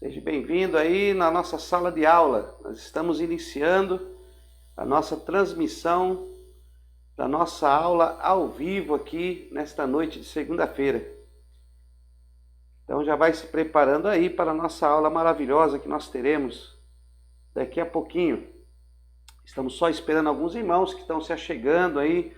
Seja bem-vindo aí na nossa sala de aula. Nós estamos iniciando a nossa transmissão da nossa aula ao vivo aqui nesta noite de segunda-feira. Então já vai se preparando aí para a nossa aula maravilhosa que nós teremos daqui a pouquinho. Estamos só esperando alguns irmãos que estão se achegando aí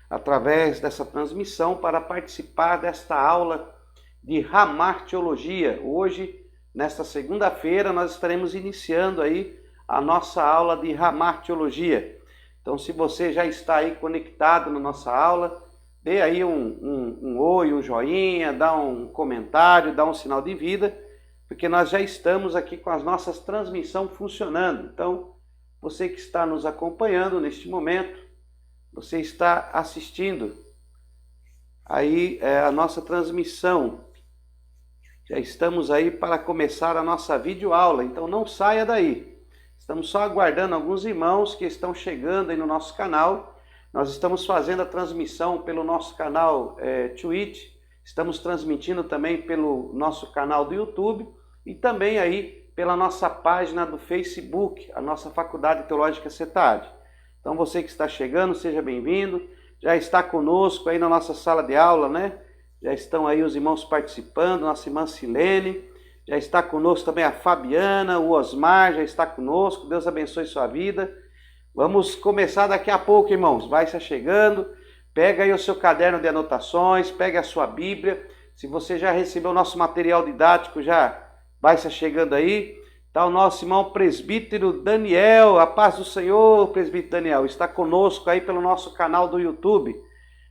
através dessa transmissão para participar desta aula de Ramar Teologia. Hoje, nesta segunda-feira, nós estaremos iniciando aí a nossa aula de Ramar Teologia. Então, se você já está aí conectado na nossa aula, dê aí um oi, um joinha, dá um comentário, dá um sinal de vida, porque nós já estamos aqui com as nossas transmissões funcionando. Então, você que está nos acompanhando neste momento, você está assistindo aí a nossa transmissão. Já estamos aí para começar a nossa videoaula, então não saia daí. Estamos só aguardando alguns irmãos que estão chegando aí no nosso canal. Nós estamos fazendo a transmissão pelo nosso canal Twitch, estamos transmitindo também pelo nosso canal do YouTube e também aí pela nossa página do Facebook, a nossa Faculdade Teológica CETAD. Então você que está chegando, seja bem-vindo. Já está conosco aí na nossa sala de aula, né? Já estão aí os irmãos participando, nossa irmã Silene, já está conosco também a Fabiana, o Osmar já está conosco, Deus abençoe sua vida. Vamos começar daqui a pouco, irmãos, vai se chegando, pega aí o seu caderno de anotações, pega a sua Bíblia, se você já recebeu o nosso material didático, já vai se chegando aí. Está o nosso irmão presbítero Daniel, a paz do Senhor, presbítero Daniel, está conosco aí pelo nosso canal do YouTube.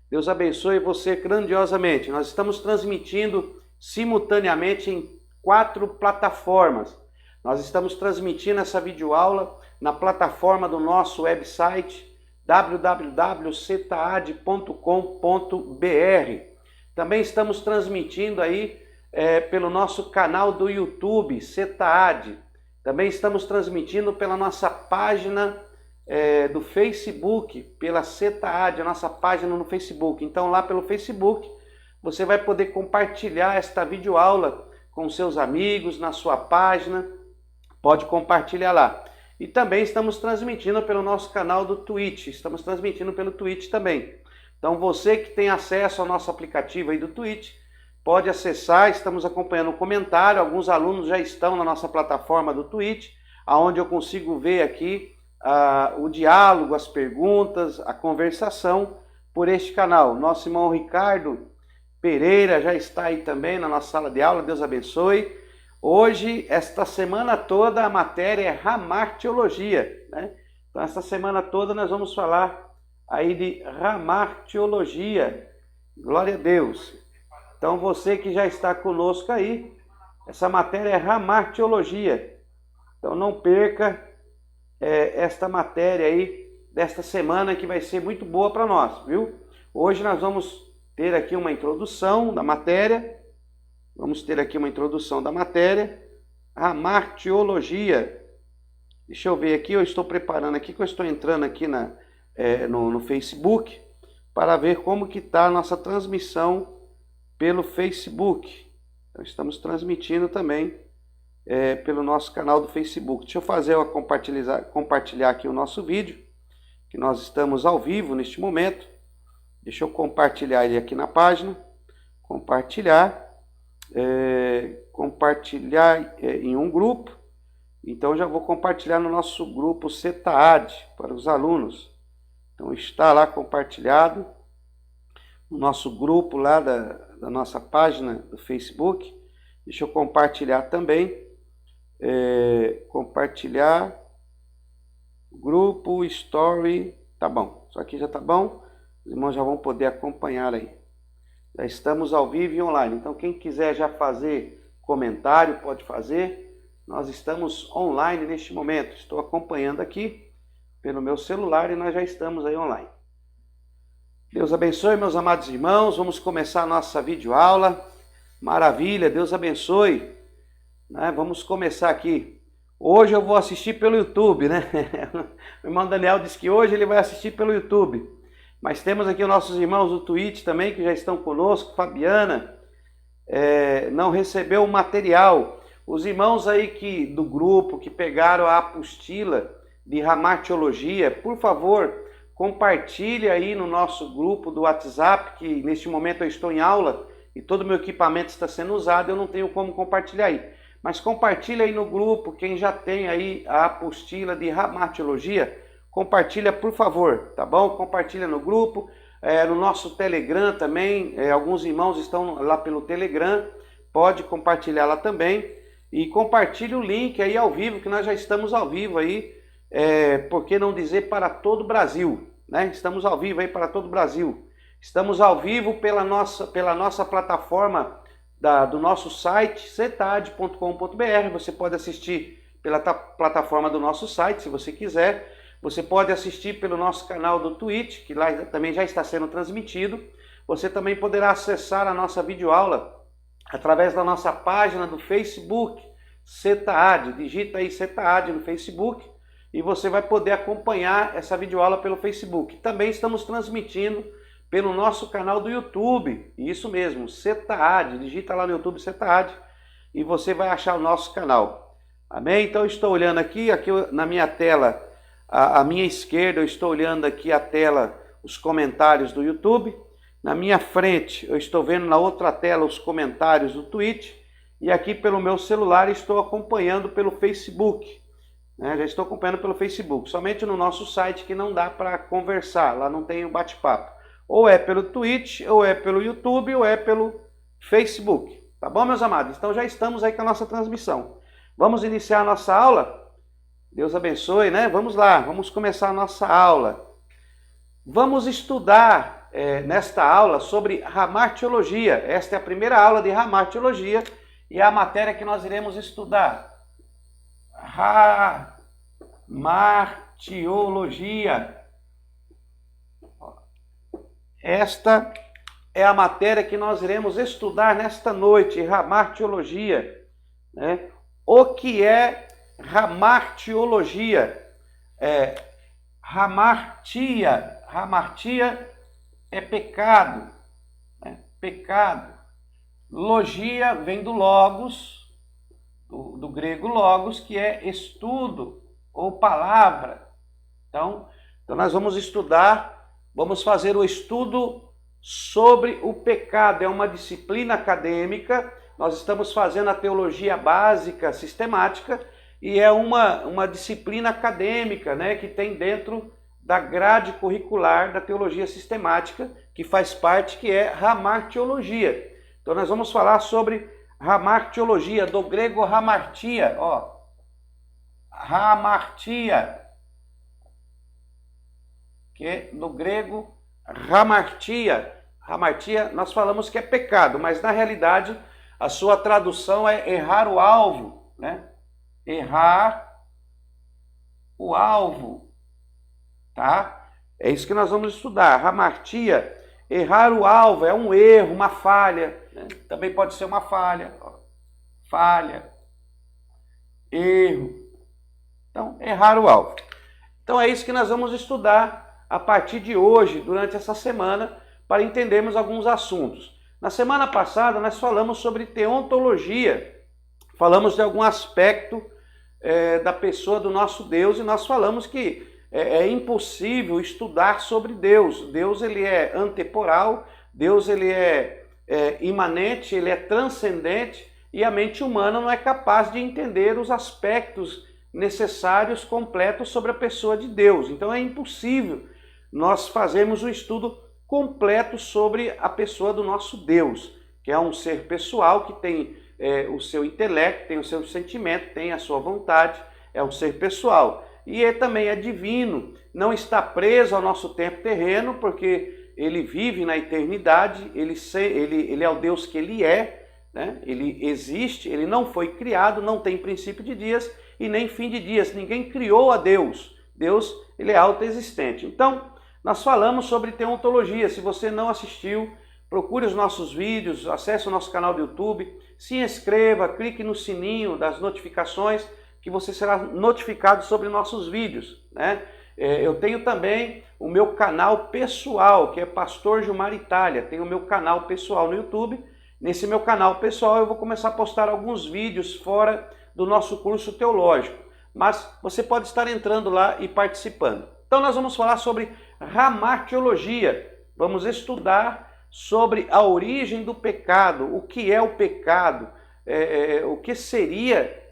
Deus abençoe você grandiosamente. Nós estamos transmitindo simultaneamente em 4 plataformas. Nós estamos transmitindo essa videoaula na plataforma do nosso website www.cetaad.com.br. Também estamos transmitindo aí pelo nosso canal do YouTube, Cetaad. Também estamos transmitindo pela nossa página do Facebook, pela Cetaad, a nossa página no Facebook. Então lá pelo Facebook você vai poder compartilhar esta videoaula com seus amigos, na sua página, pode compartilhar lá. E também estamos transmitindo pelo nosso canal do Twitch, estamos transmitindo pelo Twitch também. Então você que tem acesso ao nosso aplicativo aí do Twitch, pode acessar, estamos acompanhando o comentário, alguns alunos já estão na nossa plataforma do Twitch, onde eu consigo ver aqui o diálogo, as perguntas, a conversação por este canal. Nosso irmão Ricardo Pereira já está aí também na nossa sala de aula, Deus abençoe. Hoje, esta semana toda, a matéria é Ramar Teologia, né? Então, esta semana toda nós vamos falar aí de Ramar Teologia. Glória a Deus. Então, você que já está conosco aí, essa matéria é Ramar Teologia. Então, não perca esta matéria aí desta semana que vai ser muito boa para nós, viu? Hoje nós vamos ter aqui uma introdução da matéria. Vamos ter aqui uma introdução da matéria. Ramar Teologia. Deixa eu ver aqui, eu estou preparando aqui, que eu estou entrando aqui no Facebook para ver como que está a nossa transmissão pelo Facebook. Então, estamos transmitindo também pelo nosso canal do Facebook. Deixa eu fazer compartilhar aqui o nosso vídeo, que nós estamos ao vivo neste momento. Deixa eu compartilhar ele aqui na página. Compartilhar em um grupo. Então já vou compartilhar no nosso grupo Cetaad para os alunos. Então está lá compartilhado no nosso grupo lá da nossa página do Facebook. Deixa eu compartilhar também. Compartilhar grupo, story, tá bom, isso aqui já tá bom, os irmãos já vão poder acompanhar aí, já estamos ao vivo e online. Então quem quiser já fazer comentário pode fazer, nós estamos online neste momento, estou acompanhando aqui pelo meu celular e nós já estamos aí online. Deus abençoe, meus amados irmãos, vamos começar a nossa videoaula. Maravilha, Deus abençoe. Vamos começar aqui. Hoje eu vou assistir pelo YouTube, né? O irmão Daniel disse que hoje ele vai assistir pelo YouTube. Mas temos aqui os nossos irmãos do Twitch também, que já estão conosco. Fabiana não recebeu o material. Os irmãos aí do grupo que pegaram a apostila de Hamartiologia, por favor, compartilhe aí no nosso grupo do WhatsApp, que neste momento eu estou em aula e todo o meu equipamento está sendo usado, eu não tenho como compartilhar aí. Mas compartilhe aí no grupo, quem já tem aí a apostila de Hamartiologia, compartilha por favor, tá bom? Compartilha no grupo, no nosso Telegram também, alguns irmãos estão lá pelo Telegram, pode compartilhar lá também. E compartilhe o link aí ao vivo, que nós já estamos ao vivo aí, por que não dizer para todo o Brasil, né? Estamos ao vivo aí para todo o Brasil. Estamos ao vivo pela nossa plataforma do nosso site, cetad.com.br. Você pode assistir pela plataforma do nosso site, se você quiser. Você pode assistir pelo nosso canal do Twitch, que lá também já está sendo transmitido. Você também poderá acessar a nossa videoaula através da nossa página do Facebook, CETAAD. Digita aí CETAAD no Facebook e você vai poder acompanhar essa videoaula pelo Facebook. Também estamos transmitindo pelo nosso canal do YouTube. Isso mesmo, CETAAD. Digita lá no YouTube CETAAD e você vai achar o nosso canal. Amém? Então eu estou olhando aqui na minha tela, à minha esquerda, eu estou olhando aqui a tela, os comentários do YouTube. Na minha frente, eu estou vendo na outra tela os comentários do Twitch. E aqui pelo meu celular estou acompanhando pelo Facebook. Já estou acompanhando pelo Facebook. Somente no nosso site que não dá para conversar. Lá não tem o bate-papo. Ou é pelo Twitch, ou é pelo YouTube, ou é pelo Facebook. Tá bom, meus amados? Então já estamos aí com a nossa transmissão. Vamos iniciar a nossa aula? Deus abençoe, né? Vamos lá, vamos começar a nossa aula. Vamos estudar nesta aula sobre Hamartiologia. Esta é a primeira aula de Hamartiologia e é a matéria que nós iremos estudar. Hamartiologia. Esta é a matéria que nós iremos estudar nesta noite, Hamartiologia. Né? O que é Hamartiologia? Hamartia é pecado, né? Pecado. Logia vem do logos, do grego logos, que é estudo ou palavra. Então nós vamos estudar, vamos fazer o estudo sobre o pecado. É uma disciplina acadêmica, nós estamos fazendo a teologia básica sistemática e é uma disciplina acadêmica, né, que tem dentro da grade curricular da teologia sistemática, que faz parte, que é Hamartiologia. Então nós vamos falar sobre Hamartiologia, do grego hamartia, hamartia, que é do grego hamartia. Hamartia nós falamos que é pecado, mas na realidade a sua tradução é errar o alvo, né? Errar o alvo. Tá? É isso que nós vamos estudar. Hamartia, errar o alvo, é um erro, uma falha. Né? Também pode ser uma falha. Falha, erro. Então, errar o alvo. Então é isso que nós vamos estudar a partir de hoje, durante essa semana, para entendermos alguns assuntos. Na semana passada nós falamos sobre teontologia. Falamos de algum aspecto da pessoa do nosso Deus e nós falamos que é impossível estudar sobre Deus. Deus ele é antemporal, Deus ele é imanente, ele é transcendente e a mente humana não é capaz de entender os aspectos necessários, completos sobre a pessoa de Deus. Então é impossível nós fazermos um estudo completo sobre a pessoa do nosso Deus, que é um ser pessoal que tem o seu intelecto, tem o seu sentimento, tem a sua vontade, é um ser pessoal. E ele também é divino, não está preso ao nosso tempo terreno, porque ele vive na eternidade, ele é o Deus que ele é, né? Ele existe, ele não foi criado, não tem princípio de dias e nem fim de dias. Ninguém criou a Deus. Deus ele é autoexistente. Então, nós falamos sobre teontologia. Se você não assistiu, procure os nossos vídeos, acesse o nosso canal do YouTube, se inscreva, clique no sininho das notificações, que você será notificado sobre nossos vídeos, né? Eu tenho também o meu canal pessoal, que é Pastor Gilmar Itália. Tenho o meu canal pessoal no YouTube. nesse meu canal pessoal eu vou começar a postar alguns vídeos fora do nosso curso teológico, mas você pode estar entrando lá e participando. Então nós vamos falar sobre hamartiologia, vamos estudar sobre a origem do pecado, o que é o pecado, o que seria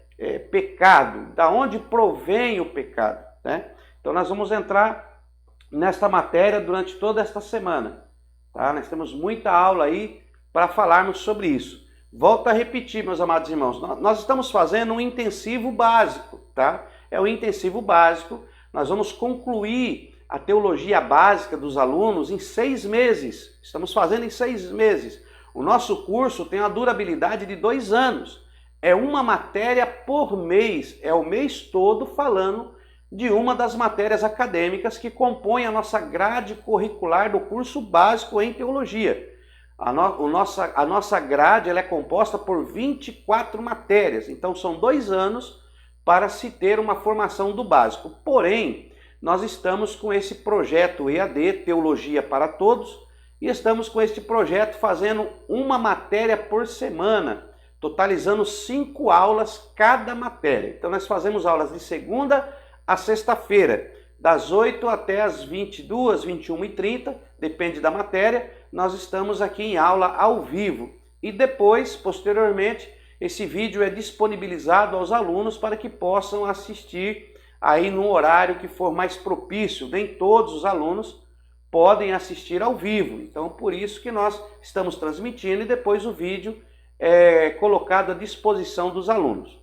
pecado, da onde provém o pecado, né? Então nós vamos entrar nesta matéria durante toda esta semana, tá? Nós temos muita aula aí para falarmos sobre isso. Volto a repetir, meus amados irmãos, nós estamos fazendo um intensivo básico, tá? É um intensivo básico, nós vamos concluir a teologia básica dos alunos em 6 meses, estamos fazendo em 6 meses. O nosso curso tem uma durabilidade de 2 anos, é uma matéria por mês, é o mês todo falando de uma das matérias acadêmicas que compõem a nossa grade curricular do curso básico em teologia. A nossa grade ela é composta por 24 matérias, então são 2 anos para se ter uma formação do básico. Porém, nós estamos com esse projeto EAD, Teologia para Todos, e estamos com este projeto fazendo uma matéria por semana, totalizando 5 aulas cada matéria. Então nós fazemos aulas de segunda a sexta-feira, das 8 até as 22, 21h30, depende da matéria, nós estamos aqui em aula ao vivo. E depois, posteriormente, esse vídeo é disponibilizado aos alunos para que possam assistir aí no horário que for mais propício. Nem todos os alunos podem assistir ao vivo, então por isso que nós estamos transmitindo e depois o vídeo é colocado à disposição dos alunos.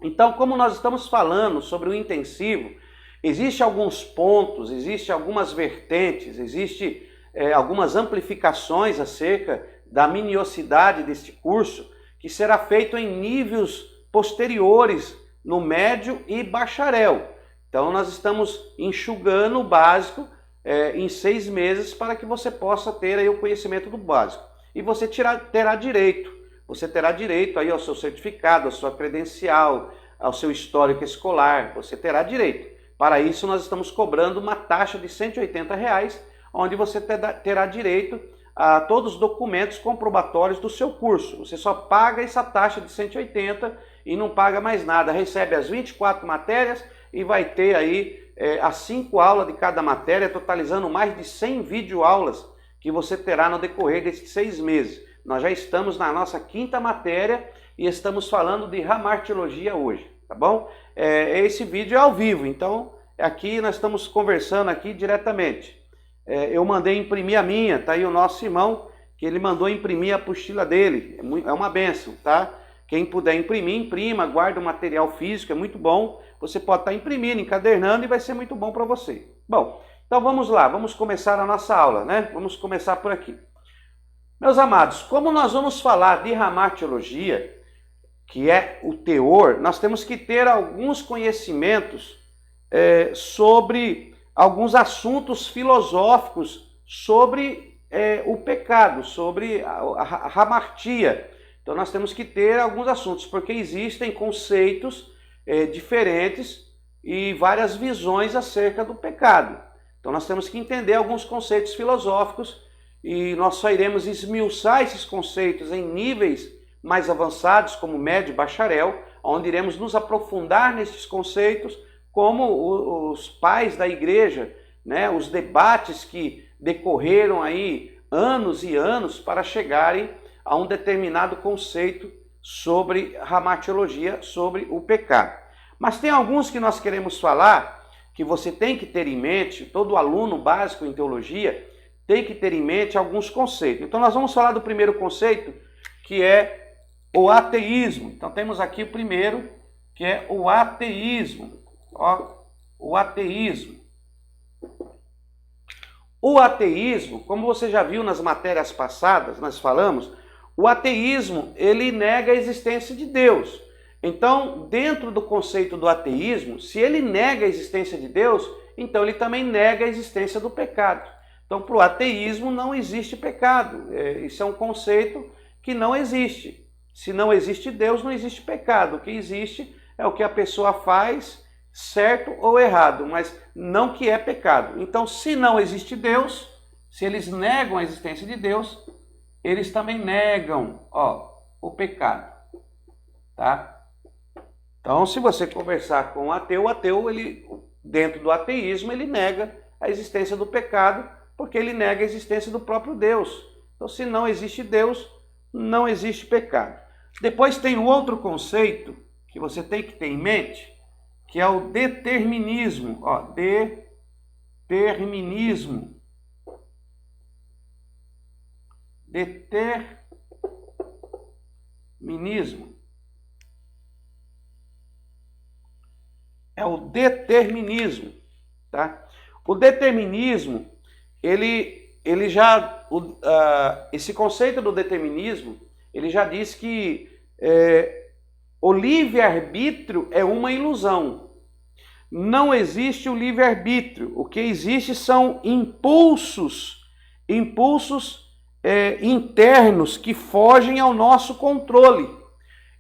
Então, como nós estamos falando sobre o intensivo, existem alguns pontos, existem algumas vertentes, existem algumas amplificações acerca da miniosidade deste curso, que será feito em níveis posteriores, no médio e bacharel. Então, nós estamos enxugando o básico em 6 meses para que você possa ter aí o conhecimento do básico. E você terá direito. Você terá direito aí ao seu certificado, à sua credencial, ao seu histórico escolar, você terá direito. Para isso nós estamos cobrando uma taxa de R$ 180, onde você terá direito a todos os documentos comprobatórios do seu curso. Você só paga essa taxa de 180 e não paga mais nada. Recebe as 24 matérias e vai ter aí as 5 aulas de cada matéria, totalizando mais de 100 videoaulas que você terá no decorrer desses 6 meses. Nós já estamos na nossa 5ª matéria e estamos falando de hamartiologia hoje, tá bom? Esse vídeo é ao vivo, então aqui nós estamos conversando aqui diretamente. Eu mandei imprimir a minha, tá aí o nosso irmão, que ele mandou imprimir a apostila dele, é uma bênção, tá? Quem puder imprimir, imprima, guarda o material físico, é muito bom. Você pode estar imprimindo, encadernando e vai ser muito bom para você. Bom, então vamos lá, vamos começar a nossa aula, né? Vamos começar por aqui. Meus amados, como nós vamos falar de hamartiologia, que é o teor, nós temos que ter alguns conhecimentos sobre alguns assuntos filosóficos sobre o pecado, sobre a hamartia. Então nós temos que ter alguns assuntos, porque existem conceitos diferentes e várias visões acerca do pecado. Então nós temos que entender alguns conceitos filosóficos e nós só iremos esmiuçar esses conceitos em níveis mais avançados, como médio e bacharel, onde iremos nos aprofundar nesses conceitos, como os pais da igreja, né, os debates que decorreram aí anos e anos para chegarem a um determinado conceito sobre hamartiologia, sobre o pecado. Mas tem alguns que nós queremos falar, que você tem que ter em mente, todo aluno básico em teologia tem que ter em mente alguns conceitos. Então nós vamos falar do primeiro conceito, que é o ateísmo. Então temos aqui o primeiro, que é o ateísmo. Ó, o ateísmo. O ateísmo, como você já viu nas matérias passadas, nós falamos, o ateísmo, ele nega a existência de Deus. Então, dentro do conceito do ateísmo, se ele nega a existência de Deus, então ele também nega a existência do pecado. Então, para o ateísmo não existe pecado. Isso é um conceito que não existe. Se não existe Deus, não existe pecado. O que existe é o que a pessoa faz, certo ou errado, mas não que é pecado. Então, se não existe Deus, se eles negam a existência de Deus, eles também negam, o pecado, tá? Então, se você conversar com um ateu, o ateu, ele, dentro do ateísmo, ele nega a existência do pecado, porque ele nega a existência do próprio Deus. Então, se não existe Deus, não existe pecado. Depois tem um outro conceito que você tem que ter em mente, que é o determinismo. Determinismo. Determinismo. É o determinismo, tá? O determinismo, esse conceito do determinismo, ele já diz que o livre-arbítrio é uma ilusão. Não existe o livre-arbítrio. O que existe são impulsos internos que fogem ao nosso controle.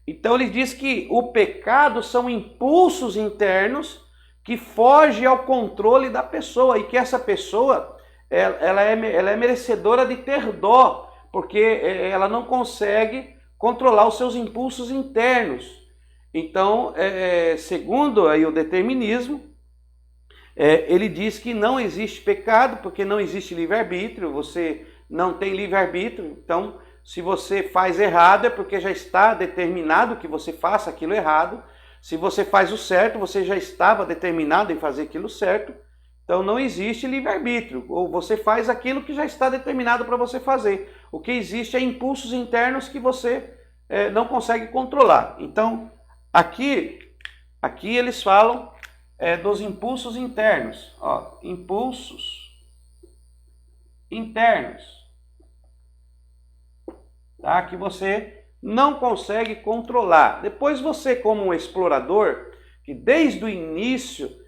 Então ele diz que o pecado são impulsos internos que fogem ao controle da pessoa e que essa pessoa ela é merecedora de ter dó, porque ela não consegue controlar os seus impulsos internos. Então, segundo aí o determinismo, ele diz que não existe pecado, porque não existe livre-arbítrio, você não tem livre-arbítrio. Então, se você faz errado, é porque já está determinado que você faça aquilo errado. Se você faz o certo, você já estava determinado em fazer aquilo certo. Então não existe livre-arbítrio. Ou você faz aquilo que já está determinado para você fazer. O que existe é impulsos internos que você não consegue controlar. Então, aqui eles falam dos impulsos internos. Impulsos internos. Tá? Que você não consegue controlar. Depois você, como um explorador, que desde o início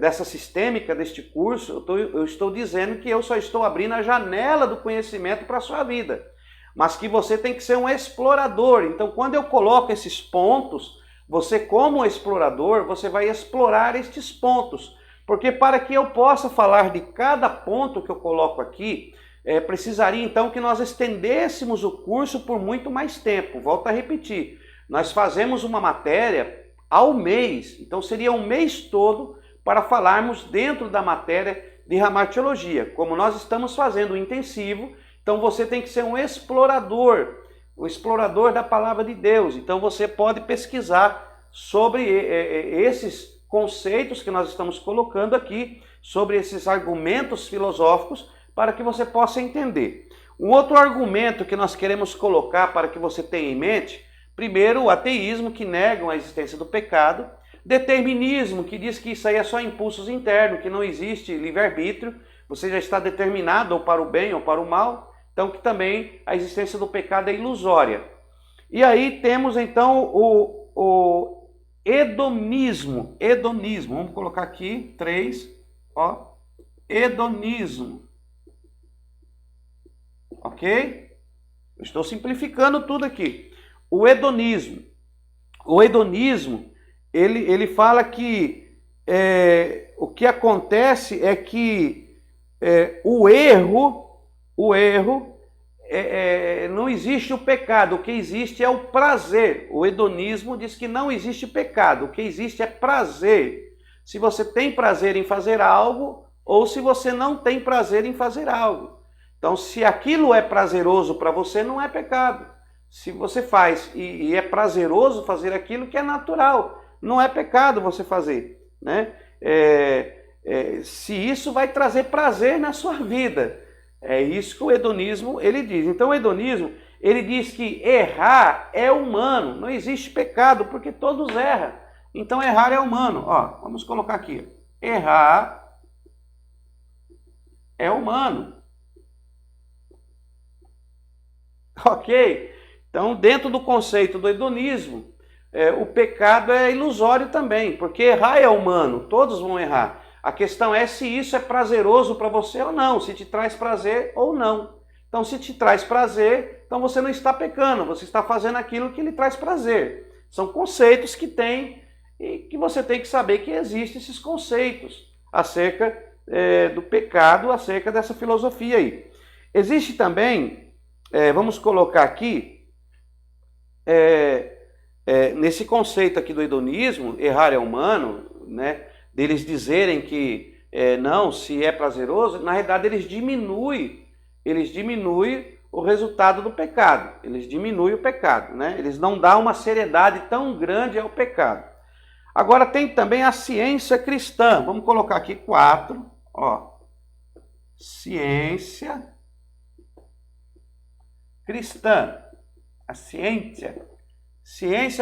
dessa sistêmica, deste curso, eu estou dizendo que eu só estou abrindo a janela do conhecimento para a sua vida, mas que você tem que ser um explorador. Então, quando eu coloco esses pontos, você, como explorador, você vai explorar estes pontos, porque para que eu possa falar de cada ponto que eu coloco aqui, precisaria então que nós estendêssemos o curso por muito mais tempo. Volto a repetir, nós fazemos uma matéria ao mês, então seria um mês todo para falarmos dentro da matéria de ramartiologia. Como nós estamos fazendo o intensivo, então você tem que ser um explorador, o explorador da palavra de Deus. Então você pode pesquisar sobre esses conceitos que nós estamos colocando aqui, sobre esses argumentos filosóficos, para que você possa entender. Um outro argumento que nós queremos colocar para que você tenha em mente, primeiro, o ateísmo, que negam a existência do pecado, determinismo, que diz que isso aí é só impulsos internos, que não existe livre-arbítrio, você já está determinado ou para o bem ou para o mal, então que também a existência do pecado é ilusória. E aí temos então o hedonismo, vamos colocar aqui 3, hedonismo. Ok? Eu estou simplificando tudo aqui. O hedonismo, ele fala que o que acontece é que o erro não existe o pecado, o que existe é o prazer. O hedonismo diz que não existe pecado, o que existe é prazer. Se você tem prazer em fazer algo ou se você não tem prazer em fazer algo. Então, se aquilo é prazeroso para você, não é pecado. Se você faz e é prazeroso fazer aquilo que é natural, não é pecado você fazer, né? Se isso vai trazer prazer na sua vida, é isso que o hedonismo ele diz. Então, o hedonismo ele diz que errar é humano, não existe pecado porque todos erram. Então, errar é humano. Vamos colocar aqui: errar é humano. Ok? Então, dentro do conceito do hedonismo, o pecado é ilusório também, porque errar é humano, todos vão errar. A questão é se isso é prazeroso para você ou não, se te traz prazer ou não. Então, se te traz prazer, então você não está pecando, você está fazendo aquilo que lhe traz prazer. São conceitos que tem e que você tem que saber que existem esses conceitos acerca do pecado, acerca dessa filosofia aí. Existe também vamos colocar aqui, nesse conceito aqui do hedonismo, errar é humano, né? Deles dizerem que não, se é prazeroso, na realidade eles diminuem o resultado do pecado, eles diminuem o pecado, né? Eles não dão uma seriedade tão grande ao pecado. Agora tem também a ciência cristã, vamos colocar aqui 4, ó, ciência cristã, a ciência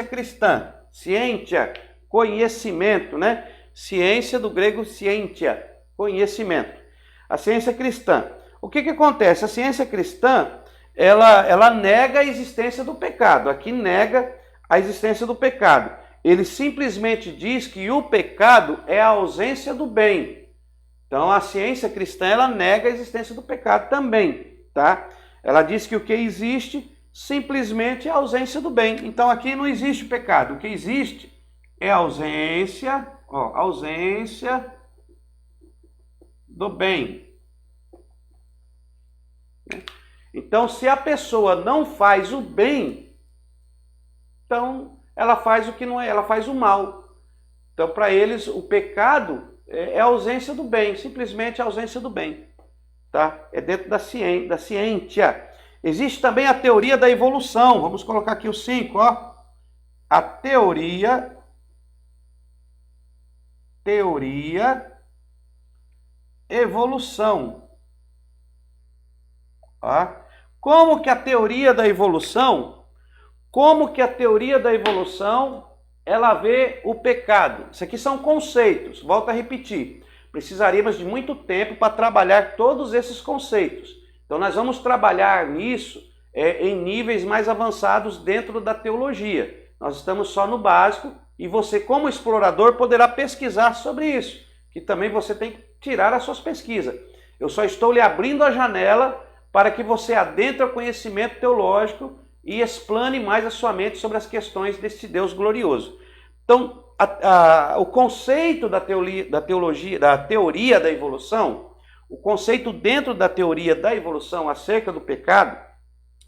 cristã, ciência, conhecimento, né? Ciência do grego scientia, conhecimento. A ciência cristã. O que acontece? A ciência cristã, ela nega a existência do pecado. Aqui nega a existência do pecado. Ele simplesmente diz que o pecado é a ausência do bem. Então a ciência cristã, ela nega a existência do pecado também, tá? Ela diz que o que existe simplesmente é a ausência do bem. Então aqui não existe pecado. O que existe é a ausência do bem. Então, se a pessoa não faz o bem, então ela faz o que não é, ela faz o mal. Então, para eles, o pecado é a ausência do bem, simplesmente a ausência do bem. Tá? É dentro da ciência. Existe também a teoria da evolução. Vamos colocar aqui o 5, ó. A teoria evolução. Ó. Como que a teoria da evolução ela vê o pecado? Isso aqui são conceitos, volto a repetir. Precisaríamos de muito tempo para trabalhar todos esses conceitos. Então nós vamos trabalhar nisso em níveis mais avançados dentro da teologia. Nós estamos só no básico e você, como explorador, poderá pesquisar sobre isso, que também você tem que tirar as suas pesquisas. Eu só estou lhe abrindo a janela para que você adentre o conhecimento teológico e explane mais a sua mente sobre as questões desse Deus glorioso. Então, o conceito da teoria da evolução, o conceito dentro da teoria da evolução acerca do pecado,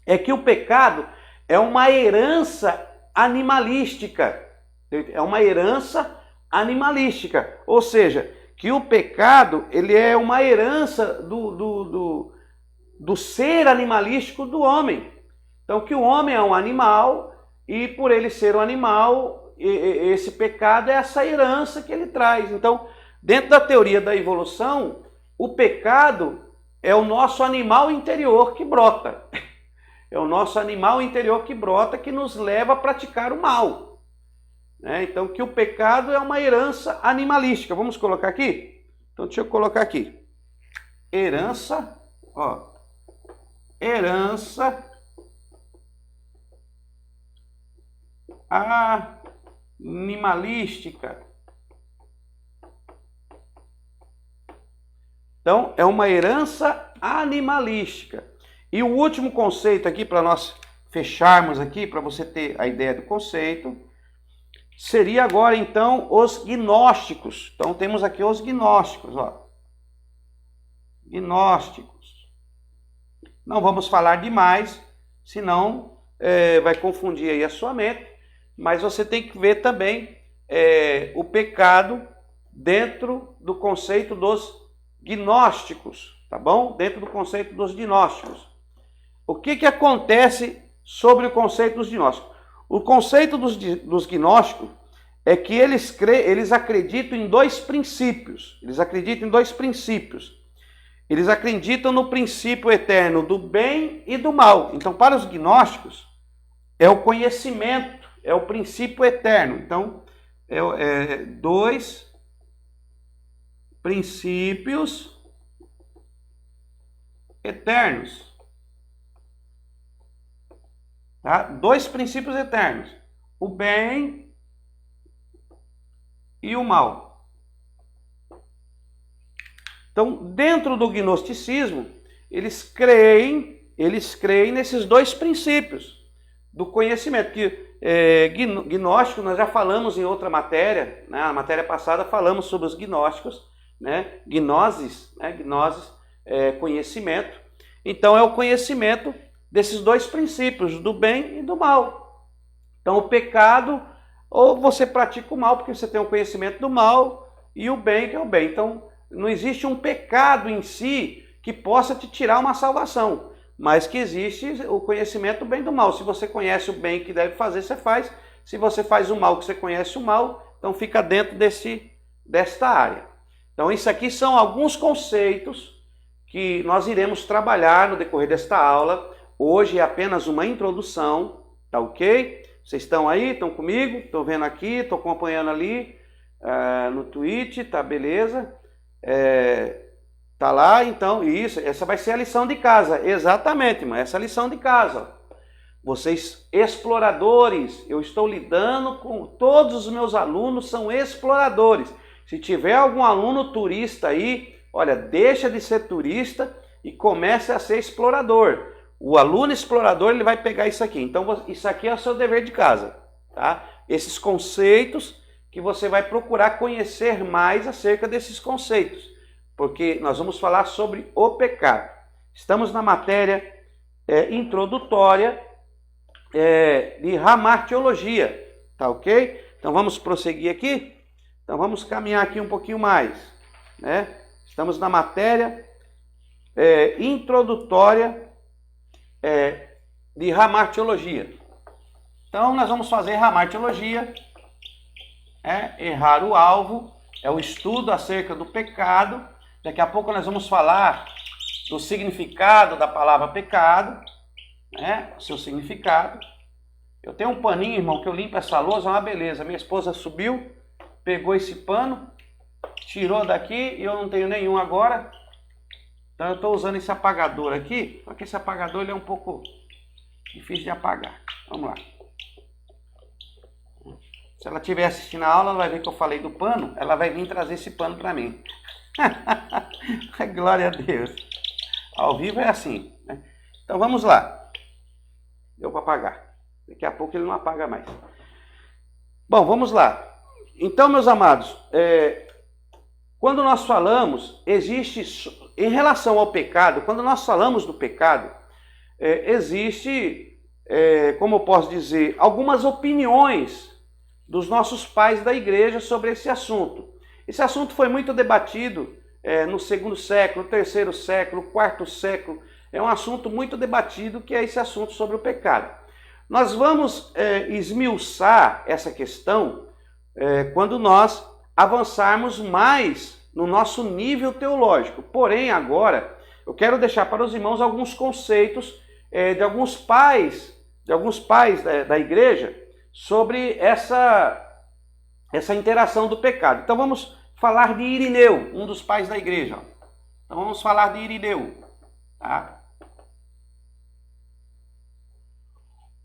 é que o pecado é uma herança animalística. É uma herança animalística. Ou seja, que o pecado ele é uma herança do ser animalístico do homem. Então, que o homem é um animal e por ele ser um animal, esse pecado é essa herança que ele traz. Então, dentro da teoria da evolução, o pecado é o nosso animal interior que brota. É o nosso animal interior que brota, que nos leva a praticar o mal. Então, que o pecado é uma herança animalística. Vamos colocar aqui? Então, deixa eu colocar aqui. Herança, ó. Herança animalística. Então, é uma herança animalística. E o último conceito aqui, para nós fecharmos aqui, para você ter a ideia do conceito, seria agora, então, os gnósticos. Então, temos aqui os gnósticos, ó. Gnósticos. Não vamos falar demais, senão vai confundir aí a sua mente. Mas você tem que ver também o pecado dentro do conceito dos gnósticos, tá bom? Dentro do conceito dos gnósticos. O que acontece sobre o conceito dos gnósticos? O conceito dos gnósticos é que eles acreditam em dois princípios. Eles acreditam no princípio eterno do bem e do mal. Então, para os gnósticos, é o conhecimento, é o princípio eterno. Então, dois princípios eternos. Tá? Dois princípios eternos. O bem e o mal. Então, dentro do gnosticismo, eles creem nesses dois princípios do conhecimento. Que gnóstico, nós já falamos em outra matéria, né? Na matéria passada falamos sobre os gnósticos, né? Gnosis, conhecimento. Então é o conhecimento desses dois princípios, do bem e do mal. Então o pecado, ou você pratica o mal porque você tem o conhecimento do mal, e o bem que é o bem. Então não existe um pecado em si que possa te tirar uma salvação, mas que existe o conhecimento do bem e do mal. Se você conhece o bem que deve fazer, você faz. Se você faz o mal que você conhece o mal, então fica dentro desta área. Então isso aqui são alguns conceitos que nós iremos trabalhar no decorrer desta aula. Hoje é apenas uma introdução, tá ok? Vocês estão aí? Estão comigo? Estou vendo aqui, estou acompanhando ali no Twitch, tá beleza? Tá lá, então, isso, essa vai ser a lição de casa. Exatamente, irmão, essa é a lição de casa. Vocês exploradores, eu estou lidando com todos os meus alunos, são exploradores. Se tiver algum aluno turista aí, olha, deixa de ser turista e comece a ser explorador. O aluno explorador, ele vai pegar isso aqui. Então, isso aqui é o seu dever de casa, tá? Esses conceitos que você vai procurar conhecer mais acerca desses conceitos, porque nós vamos falar sobre o pecado. Estamos na matéria introdutória de hamartiologia, tá ok? Então vamos prosseguir aqui. Então vamos caminhar aqui um pouquinho mais, né? Estamos na matéria introdutória de hamartiologia. Então nós vamos fazer hamartiologia, errar o alvo, é o estudo acerca do pecado. Daqui a pouco nós vamos falar do significado da palavra pecado, né? O seu significado. Eu tenho um paninho, irmão, que eu limpo essa louça, é uma beleza. Minha esposa subiu, pegou esse pano, tirou daqui e eu não tenho nenhum agora. Então eu estou usando esse apagador aqui, só que esse apagador ele é um pouco difícil de apagar. Vamos lá. Se ela estiver assistindo a aula, ela vai ver que eu falei do pano, ela vai vir trazer esse pano para mim. Glória a Deus. Ao vivo é assim, né? Então vamos lá. Deu para apagar. Daqui a pouco ele não apaga mais. Bom, vamos lá. Então, meus amados, quando nós falamos, existe, em relação ao pecado, quando nós falamos do pecado, existe, como eu posso dizer, algumas opiniões dos nossos pais da igreja sobre esse assunto. Esse assunto foi muito debatido no 2º século, 3º século, 4º século. É um assunto muito debatido, que é esse assunto sobre o pecado. Nós vamos esmiuçar essa questão quando nós avançarmos mais no nosso nível teológico. Porém, agora, eu quero deixar para os irmãos alguns conceitos de alguns pais da igreja sobre essa interação do pecado. Então vamos falar de Irineu, um dos pais da igreja. Então vamos falar de Irineu, tá?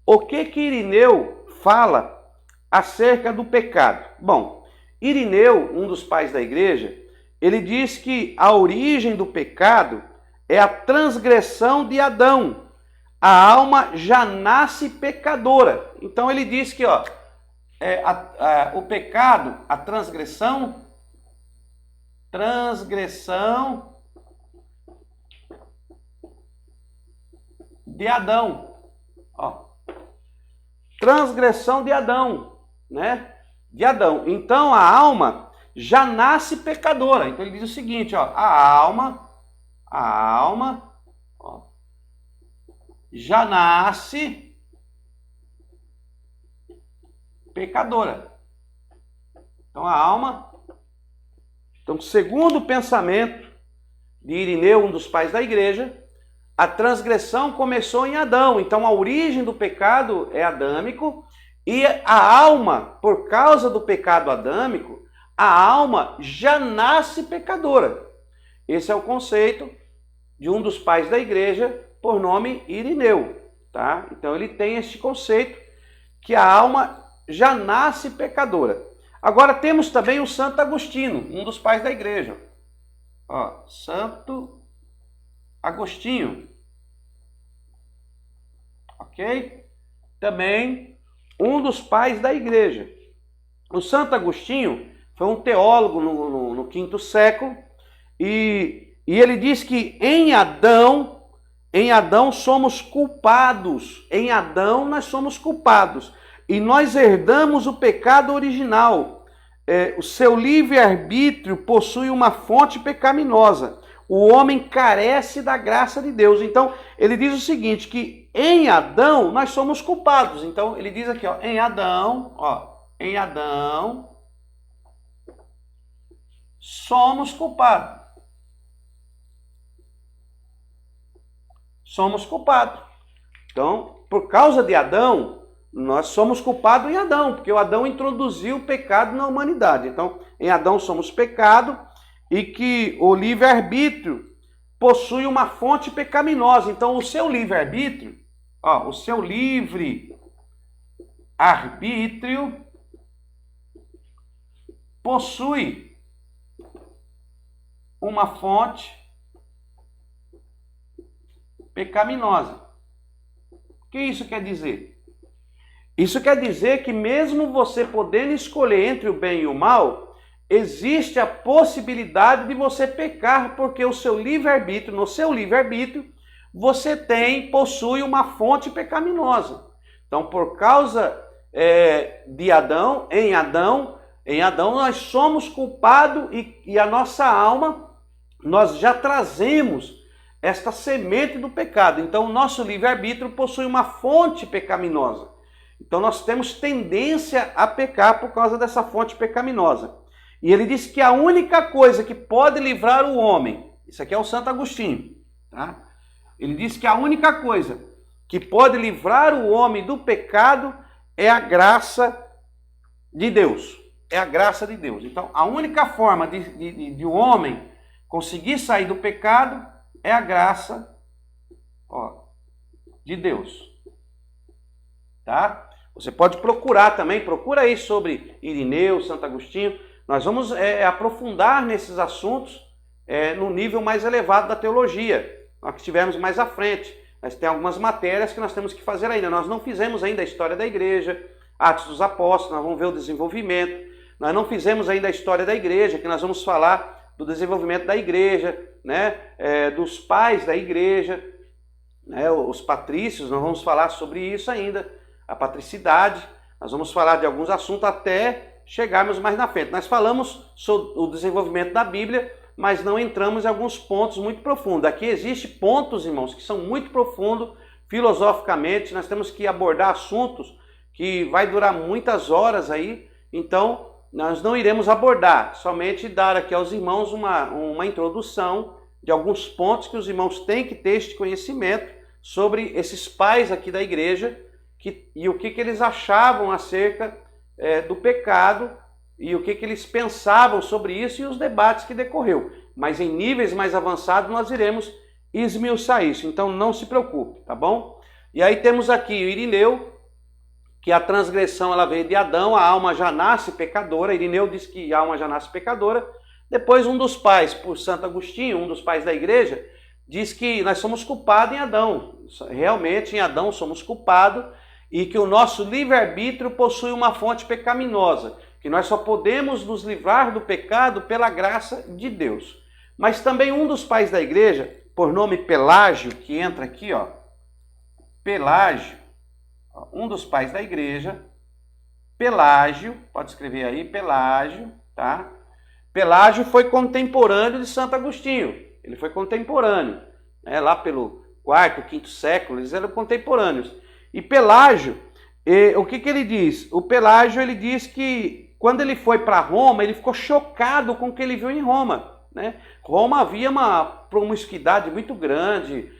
O que Irineu fala acerca do pecado? Bom, Irineu, um dos pais da igreja, ele diz que a origem do pecado é a transgressão de Adão. A alma já nasce pecadora. Então ele diz que o pecado, a transgressão de Adão. Transgressão de Adão, né? De Adão. Então a alma já nasce pecadora. Então ele diz o seguinte, a alma já nasce pecadora. Então a alma, segundo o pensamento de Irineu, um dos pais da igreja, a transgressão começou em Adão. Então a origem do pecado é adâmico e a alma, por causa do pecado adâmico, a alma já nasce pecadora. Esse é o conceito de um dos pais da igreja, por nome Irineu, tá? Então ele tem esse conceito que a alma já nasce pecadora. Agora temos também o Santo Agostinho, um dos pais da igreja. Santo Agostinho. Ok? Também um dos pais da igreja. O Santo Agostinho foi um teólogo no 5º século e ele diz que em Adão Em Adão somos culpados. Em Adão nós somos culpados. E nós herdamos o pecado original. O seu livre-arbítrio possui uma fonte pecaminosa. O homem carece da graça de Deus. Então, ele diz o seguinte, que em Adão nós somos culpados. Então, ele diz aqui, em Adão somos culpados. Somos culpados. Então, por causa de Adão, nós somos culpados em Adão, porque o Adão introduziu o pecado na humanidade. Então, em Adão somos pecado e que o livre-arbítrio possui uma fonte pecaminosa. Então, o seu livre-arbítrio, possui uma fonte pecaminosa. O que isso quer dizer? Isso quer dizer que mesmo você podendo escolher entre o bem e o mal, existe a possibilidade de você pecar, porque o seu livre-arbítrio, no seu livre-arbítrio, você possui uma fonte pecaminosa. Então, por causa de Adão, em Adão nós somos culpados e a nossa alma, nós já trazemos esta semente do pecado. Então, o nosso livre-arbítrio possui uma fonte pecaminosa. Então, nós temos tendência a pecar por causa dessa fonte pecaminosa. E ele diz que a única coisa que pode livrar o homem, isso aqui é o Santo Agostinho, tá? Ele diz que a única coisa que pode livrar o homem do pecado é a graça de Deus. É a graça de Deus. Então, a única forma de o homem conseguir sair do pecado é a graça de Deus. Tá? Você pode procurar também, procura aí sobre Irineu, Santo Agostinho. Nós vamos aprofundar nesses assuntos no nível mais elevado da teologia, nós que estivermos mais à frente. Mas tem algumas matérias que nós temos que fazer ainda. Nós não fizemos ainda a história da igreja, Atos dos Apóstolos, nós vamos ver o desenvolvimento. Nós não fizemos ainda a história da igreja, que nós vamos falar do desenvolvimento da igreja, né? Dos pais da igreja, né? Os patrícios, nós vamos falar sobre isso ainda, a patricidade. Nós vamos falar de alguns assuntos até chegarmos mais na frente. Nós falamos sobre o desenvolvimento da Bíblia, mas não entramos em alguns pontos muito profundos. Aqui existem pontos, irmãos, que são muito profundos filosoficamente. Nós temos que abordar assuntos que vai durar muitas horas aí. Então, nós não iremos abordar, somente dar aqui aos irmãos uma introdução de alguns pontos que os irmãos têm que ter este conhecimento sobre esses pais aqui da igreja e o que eles achavam acerca do pecado e o que eles pensavam sobre isso e os debates que decorreu. Mas em níveis mais avançados nós iremos esmiuçar isso, então não se preocupe, tá bom? E aí temos aqui o Irineu, que a transgressão ela veio de Adão, a alma já nasce pecadora. Irineu diz que a alma já nasce pecadora. Depois um dos pais, por Santo Agostinho, um dos pais da igreja, diz que nós somos culpados em Adão. Realmente em Adão somos culpados e que o nosso livre-arbítrio possui uma fonte pecaminosa, que nós só podemos nos livrar do pecado pela graça de Deus. Mas também um dos pais da igreja, por nome Pelágio, que entra aqui, Pelágio, um dos pais da igreja, Pelágio, pode escrever aí, Pelágio, tá? Pelágio foi contemporâneo de Santo Agostinho, ele foi contemporâneo, né? Lá pelo quarto, quinto século, eles eram contemporâneos. E Pelágio, o que ele diz? O Pelágio, ele diz que quando ele foi para Roma, ele ficou chocado com o que ele viu em Roma, né? Roma havia uma promiscuidade muito grande,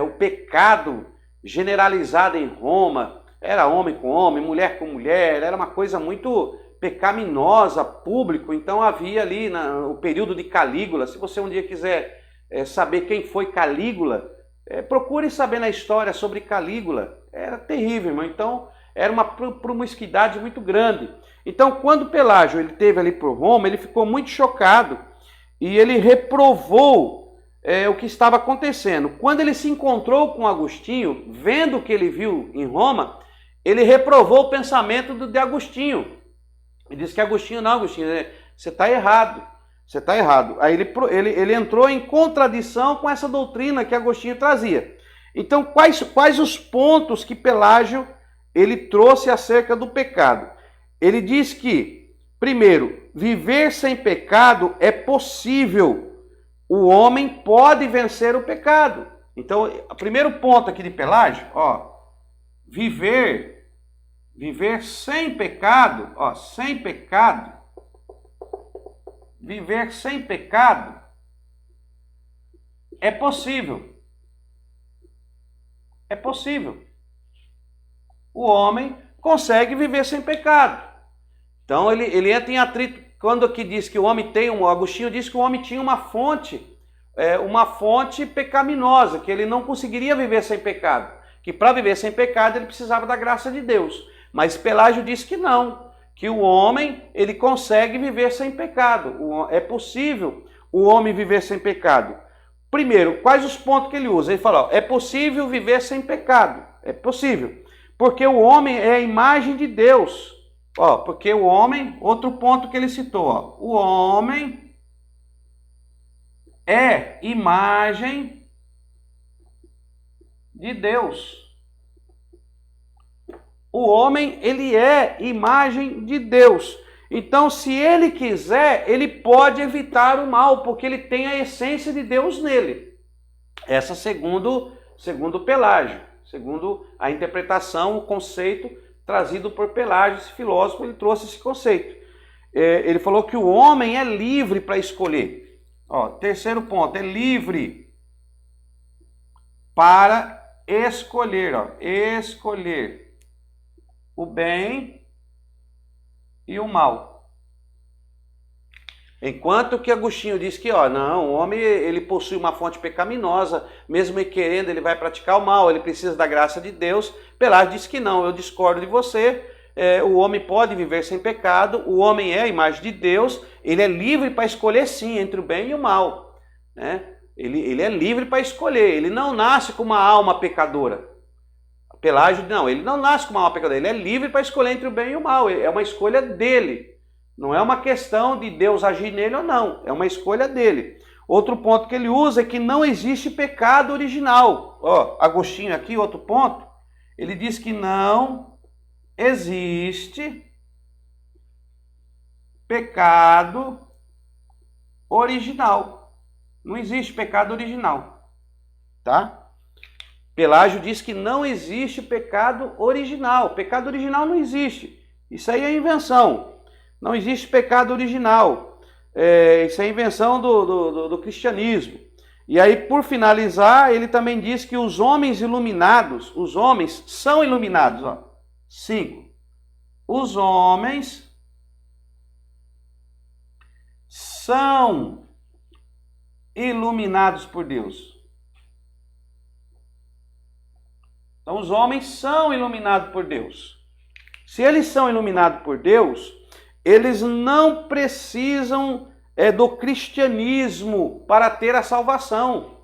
o pecado generalizado em Roma, era homem com homem, mulher com mulher, era uma coisa muito pecaminosa, público. Então havia ali o período de Calígula. Se você um dia quiser saber quem foi Calígula, procure saber na história sobre Calígula. Era terrível, irmão. Então era uma promiscuidade muito grande. Então quando Pelágio ele esteve ali por Roma, ele ficou muito chocado e ele reprovou o que estava acontecendo. Quando ele se encontrou com Agostinho, vendo o que ele viu em Roma, ele reprovou o pensamento de Agostinho. Ele disse que Agostinho, você está errado, você está errado. Aí ele entrou em contradição com essa doutrina que Agostinho trazia. Então, quais os pontos que Pelágio ele trouxe acerca do pecado? Ele diz que, primeiro, viver sem pecado é possível. O homem pode vencer o pecado. Então, o primeiro ponto aqui de Pelágio, viver sem pecado, viver sem pecado é possível. É possível. O homem consegue viver sem pecado. Então ele entra em atrito. Quando aqui diz que o homem tem, Agostinho diz que o homem tinha uma fonte pecaminosa, que ele não conseguiria viver sem pecado. Que para viver sem pecado ele precisava da graça de Deus. Mas Pelágio diz que não, que o homem ele consegue viver sem pecado. É possível o homem viver sem pecado. Primeiro, quais os pontos que ele usa? Ele fala, é possível viver sem pecado. É possível. Porque o homem é a imagem de Deus. Porque o homem, outro ponto que ele citou, o homem é imagem de Deus. O homem, ele é imagem de Deus. Então, se ele quiser, ele pode evitar o mal, porque ele tem a essência de Deus nele. Essa segundo Pelágio, segundo a interpretação, o conceito trazido por Pelágio, esse filósofo, ele trouxe esse conceito. Ele falou que o homem é livre para escolher. Terceiro ponto, é livre para escolher, escolher o bem e o mal. Enquanto que Agostinho diz que, não, o homem ele possui uma fonte pecaminosa, mesmo ele querendo, ele vai praticar o mal, ele precisa da graça de Deus. Pelágio diz que não, eu discordo de você, o homem pode viver sem pecado, o homem é a imagem de Deus, ele é livre para escolher sim, entre o bem e o mal. Né? Ele é livre para escolher, ele não nasce com uma alma pecadora. Pelágio, não, ele não nasce com uma alma pecadora, ele é livre para escolher entre o bem e o mal, é uma escolha dele. Não é uma questão de Deus agir nele ou não, é uma escolha dele. Outro ponto que ele usa é que não existe pecado original. Agostinho aqui, outro ponto, ele diz que não existe pecado original. Não existe pecado original, tá? Pelágio diz que não existe pecado original. Pecado original não existe. Isso aí é invenção. Não existe pecado original. Isso é invenção do cristianismo. E aí, por finalizar, ele também diz que os homens iluminados, os homens são iluminados. 5. Os homens são iluminados por Deus. Então, os homens são iluminados por Deus. Se eles são iluminados por Deus, eles não precisam do cristianismo para ter a salvação.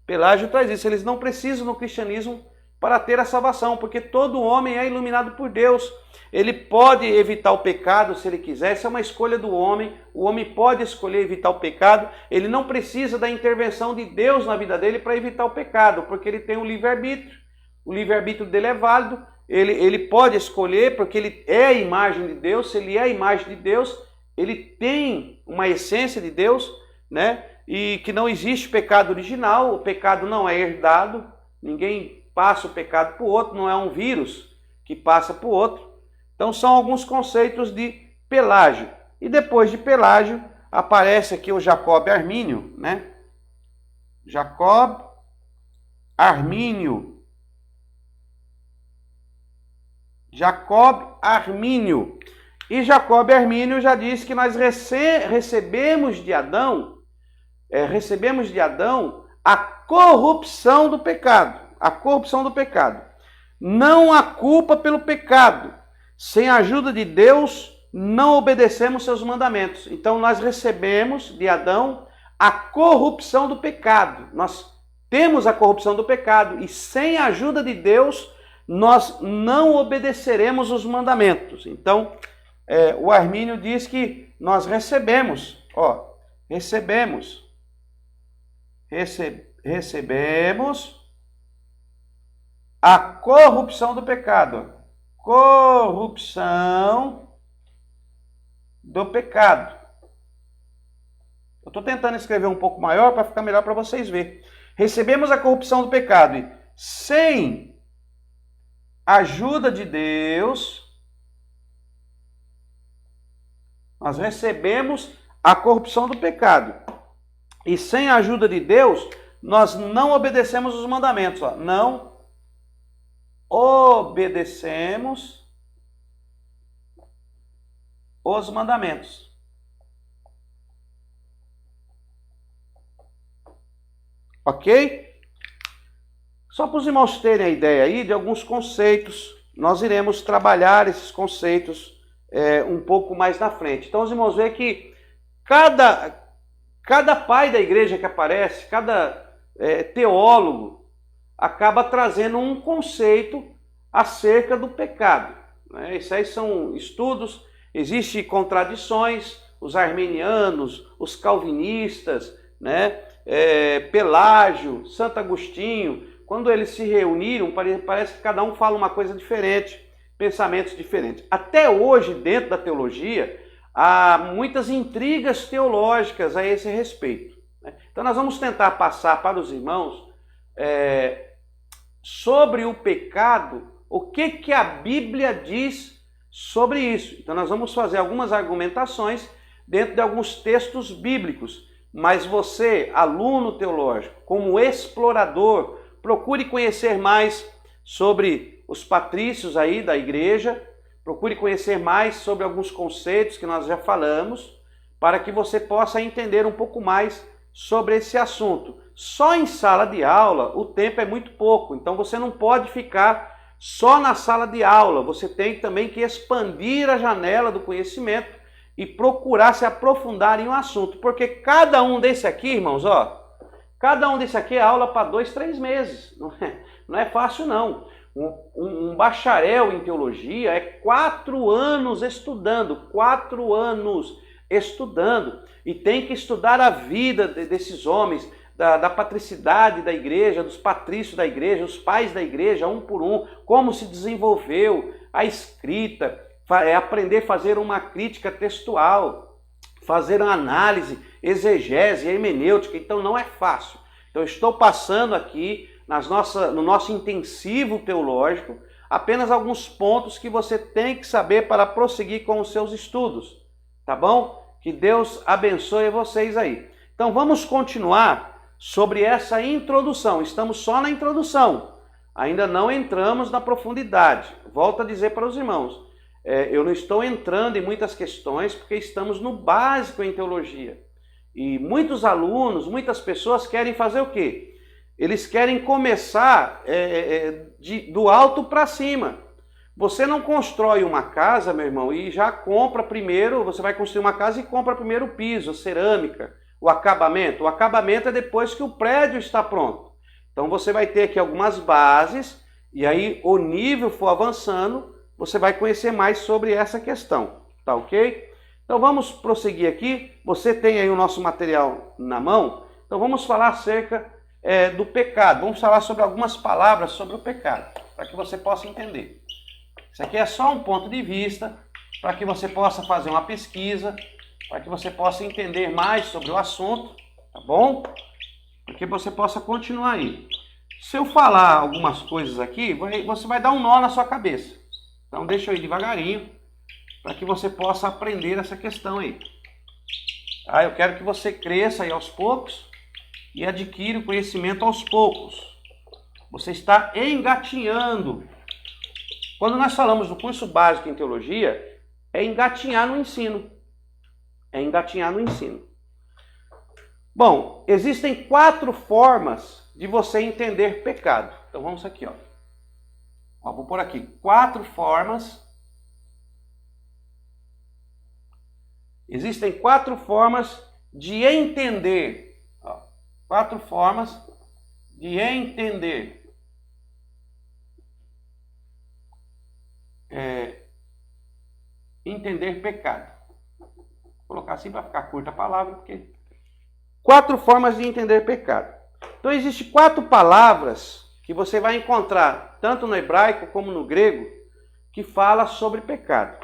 Pelágio traz isso, eles não precisam do cristianismo para ter a salvação, porque todo homem é iluminado por Deus. Ele pode evitar o pecado se ele quiser, essa é uma escolha do homem. O homem pode escolher evitar o pecado, ele não precisa da intervenção de Deus na vida dele para evitar o pecado, porque ele tem um livre-arbítrio. O livre-arbítrio dele é válido, ele pode escolher, porque ele é a imagem de Deus. Se ele é a imagem de Deus, ele tem uma essência de Deus, né? E que não existe pecado original, o pecado não é herdado, ninguém passa o pecado para o outro, não é um vírus que passa para o outro. Então são alguns conceitos de Pelágio. E depois de Pelágio aparece aqui o Jacob Armínio, né? Jacob Armínio. Jacob Armínio. E Jacob Armínio já disse que nós recebemos de Adão a corrupção do pecado. A corrupção do pecado. Não há culpa pelo pecado. Sem a ajuda de Deus, não obedecemos seus mandamentos. Então nós recebemos de Adão a corrupção do pecado. Nós temos a corrupção do pecado e sem a ajuda de Deus, nós não obedeceremos os mandamentos. Então, o Armínio diz que nós recebemos a corrupção do pecado. Corrupção do pecado. Eu estou tentando escrever um pouco maior para ficar melhor para vocês verem. Recebemos a corrupção do pecado e sem ajuda de Deus, nós recebemos a corrupção do pecado. E sem a ajuda de Deus, nós não obedecemos os mandamentos. Ó. Não obedecemos os mandamentos. Ok? Só para os irmãos terem a ideia aí de alguns conceitos, nós iremos trabalhar esses conceitos um pouco mais na frente. Então os irmãos veem que cada pai da igreja que aparece, cada teólogo, acaba trazendo um conceito acerca do pecado. Né? Isso aí são estudos, existem contradições, os arminianos, os calvinistas, né? Pelágio, Santo Agostinho, quando eles se reuniram, parece que cada um fala uma coisa diferente, pensamentos diferentes. Até hoje, dentro da teologia, há muitas intrigas teológicas a esse respeito. Né? Então nós vamos tentar passar para os irmãos sobre o pecado, o que a Bíblia diz sobre isso. Então nós vamos fazer algumas argumentações dentro de alguns textos bíblicos. Mas você, aluno teológico, como explorador, procure conhecer mais sobre os patrícios aí da igreja, procure conhecer mais sobre alguns conceitos que nós já falamos, para que você possa entender um pouco mais sobre esse assunto. Só em sala de aula o tempo é muito pouco, então você não pode ficar só na sala de aula, você tem também que expandir a janela do conhecimento e procurar se aprofundar em um assunto, porque cada um desse aqui, irmãos, cada um desse aqui é aula para 2, 3 meses, não é fácil não. Um bacharel em teologia é 4 anos estudando, 4 anos estudando, e tem que estudar a vida desses homens, da patricidade da igreja, dos patrícios da igreja, os pais da igreja, um por um, como se desenvolveu a escrita, aprender a fazer uma crítica textual, fazer uma análise, exegese, hermenêutica. Então não é fácil. Então eu estou passando aqui no nosso intensivo teológico apenas alguns pontos que você tem que saber para prosseguir com os seus estudos, tá bom? Que Deus abençoe vocês aí. Então vamos continuar sobre essa introdução. Estamos só na introdução, ainda não entramos na profundidade. Volto a dizer para os irmãos, eu não estou entrando em muitas questões porque estamos no básico em teologia. E muitos alunos, muitas pessoas querem fazer o quê? Eles querem começar do alto para cima. Você não constrói uma casa, meu irmão, e já compra primeiro, você vai construir uma casa e compra primeiro o piso, a cerâmica, o acabamento. O acabamento é depois que o prédio está pronto. Então você vai ter aqui algumas bases, e aí o nível for avançando, você vai conhecer mais sobre essa questão, tá ok? Então vamos prosseguir aqui. Você tem aí o nosso material na mão. Então vamos falar acerca do pecado. Vamos falar sobre algumas palavras sobre o pecado, para que você possa entender. Isso aqui é só um ponto de vista, para que você possa fazer uma pesquisa, para que você possa entender mais sobre o assunto, tá bom? Para que você possa continuar aí. Se eu falar algumas coisas aqui, você vai dar um nó na sua cabeça. Então deixa eu ir devagarinho, para que você possa aprender essa questão aí. Tá? Eu quero que você cresça aí aos poucos e adquira o conhecimento aos poucos. Você está engatinhando. Quando nós falamos do curso básico em teologia, é engatinhar no ensino. É engatinhar no ensino. Bom, existem 4 formas de você entender pecado. Então vamos aqui, ó. Vou pôr aqui 4 formas. Existem 4 formas de entender. 4 formas de entender. Entender pecado. Vou colocar assim para ficar curta a palavra, porque 4 formas de entender pecado. Então existem 4 palavras que você vai encontrar tanto no hebraico como no grego que fala sobre pecado.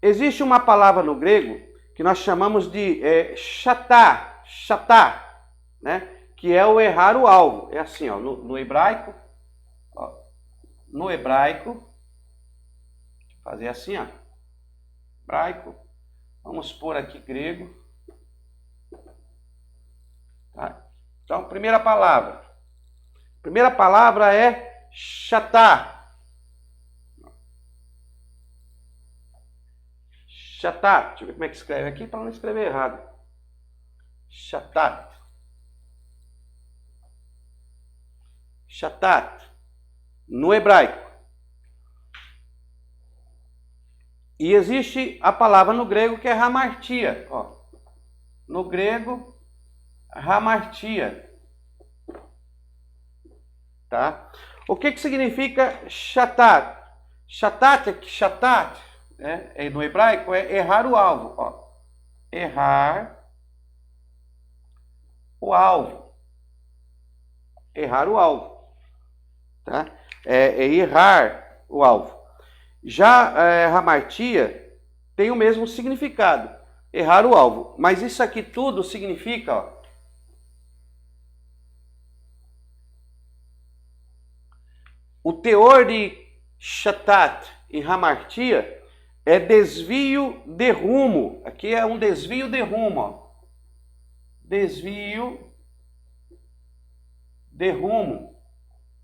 Existe uma palavra no grego que nós chamamos de chatá, né? Que é o errar o alvo. É assim, ó, no hebraico, ó, no hebraico, fazer assim, ó, hebraico, vamos pôr aqui grego, tá? Então, primeira palavra é chatá. Chatá, deixa eu ver como é que escreve aqui para não escrever errado. Chatá. Chatat, no hebraico. E existe a palavra no grego que é hamartia. Ó. No grego, hamartia. Tá? O que significa chatat? Chatat, né? No hebraico é errar o alvo. Ó. Errar o alvo. Errar o alvo. Tá? É errar o alvo. Já hamartia tem o mesmo significado, errar o alvo. Mas isso aqui tudo significa, ó, o teor de chatat e hamartia é desvio de rumo. Aqui é um desvio de rumo. Ó. Desvio de rumo,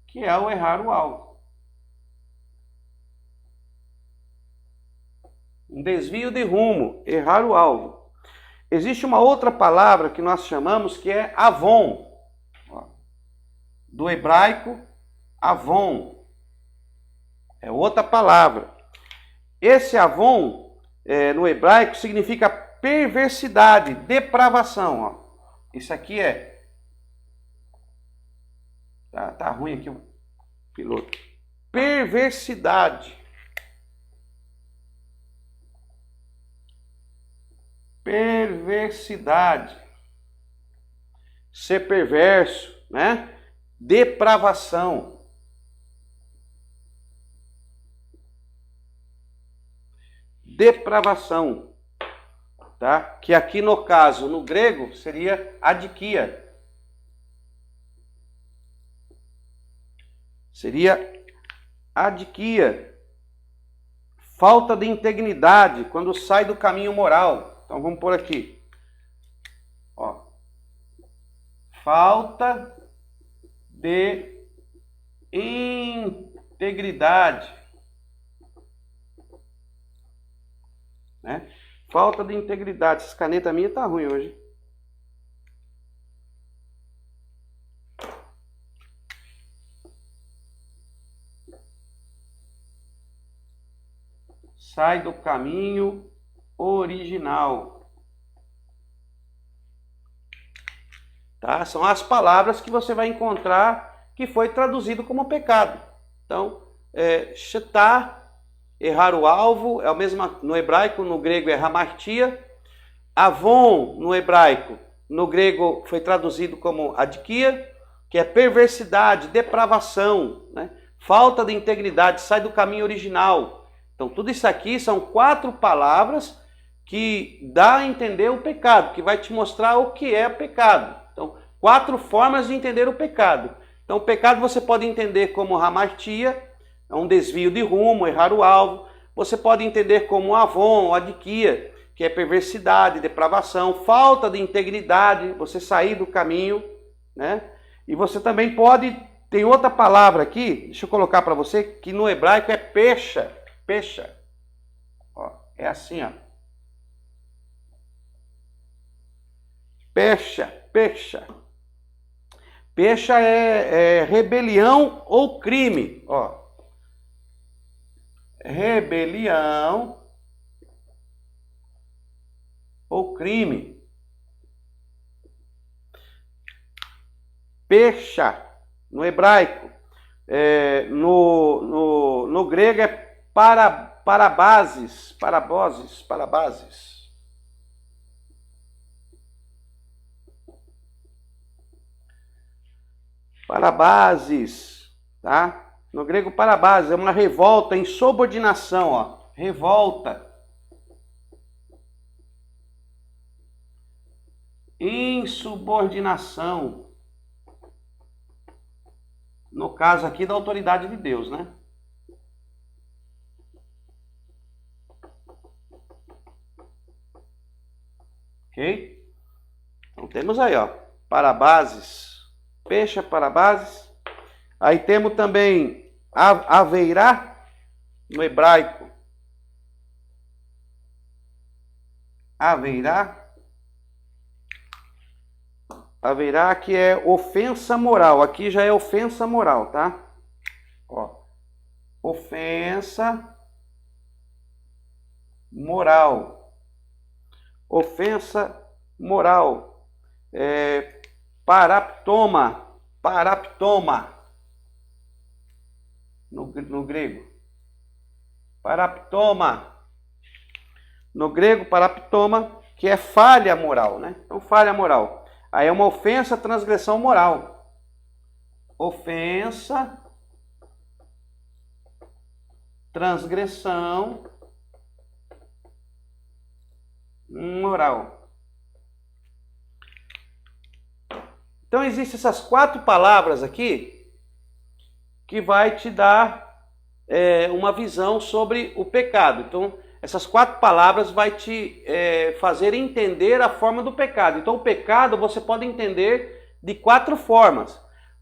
que é o errar o alvo. Um desvio de rumo, errar o alvo. Existe uma outra palavra que nós chamamos que é avon. Do hebraico, avon. É outra palavra. Esse avon, no hebraico, significa perversidade, depravação. Ó. Isso aqui é... Tá ruim aqui o piloto. Perversidade. Perversidade. Ser perverso, né? Depravação. Depravação. Tá? Que aqui no caso, no grego, seria adikia. Seria adikia. Falta de integridade, quando sai do caminho moral. Então vamos pôr aqui. Ó. Falta de integridade. Né? Falta de integridade. Essa caneta minha tá ruim hoje. Sai do caminho original. Tá? São as palavras que você vai encontrar que foi traduzido como pecado. Então, chetá, errar o alvo, é o mesmo no hebraico, no grego é hamartia. Avon, no hebraico, no grego foi traduzido como adikia, que é perversidade, depravação, né? Falta de integridade, sai do caminho original. Então, tudo isso aqui são 4 palavras que dá a entender o pecado, que vai te mostrar o que é o pecado. Então, 4 formas de entender o pecado. Então, o pecado você pode entender como hamartia, é um desvio de rumo, errar o alvo. Você pode entender como avon, adikia, que é perversidade, depravação, falta de integridade, você sair do caminho, né? E você também pode, tem outra palavra aqui, deixa eu colocar para você, que no hebraico é pecha. Pecha. Ó, é assim, ó. Pecha, pecha. Pecha é rebelião ou crime. Ó. Rebelião ou crime. Pecha, no hebraico. No grego é parabases. Parabases. tá? No grego parabases é uma revolta, insubordinação, ó. Revolta. Insubordinação. No caso aqui da autoridade de Deus, né? Ok? Então temos aí, ó, parabases, pecha, parabases. Aí temos também aveirá, no hebraico. Haverá que é ofensa moral. Aqui já é ofensa moral, tá? Ó, ofensa moral. Ofensa moral. Paraptoma. No grego. Paraptoma. No grego, paraptoma, que é falha moral, né? Então, falha moral. Aí é uma ofensa, transgressão moral. Ofensa, transgressão moral. Então, existem essas 4 palavras aqui que vai te dar uma visão sobre o pecado. Então, essas 4 palavras vai te fazer entender a forma do pecado. Então, o pecado você pode entender de 4 formas.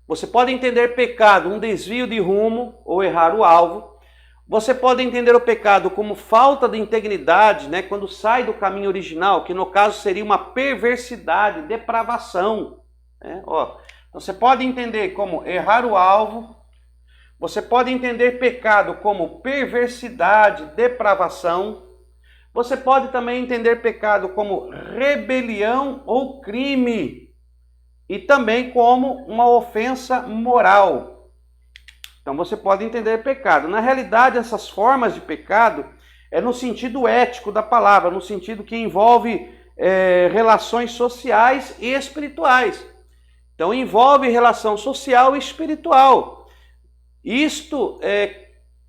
Você pode entender pecado, um desvio de rumo ou errar o alvo. Você pode entender o pecado como falta de integridade, né, quando sai do caminho original, que no caso seria uma perversidade, depravação. Né? Ó, você pode entender como errar o alvo. Você pode entender pecado como perversidade, depravação. Você pode também entender pecado como rebelião ou crime. E também como uma ofensa moral. Então você pode entender pecado. Na realidade, essas formas de pecado é no sentido ético da palavra, no sentido que envolve relações sociais e espirituais. Então envolve relação social e espiritual. Isto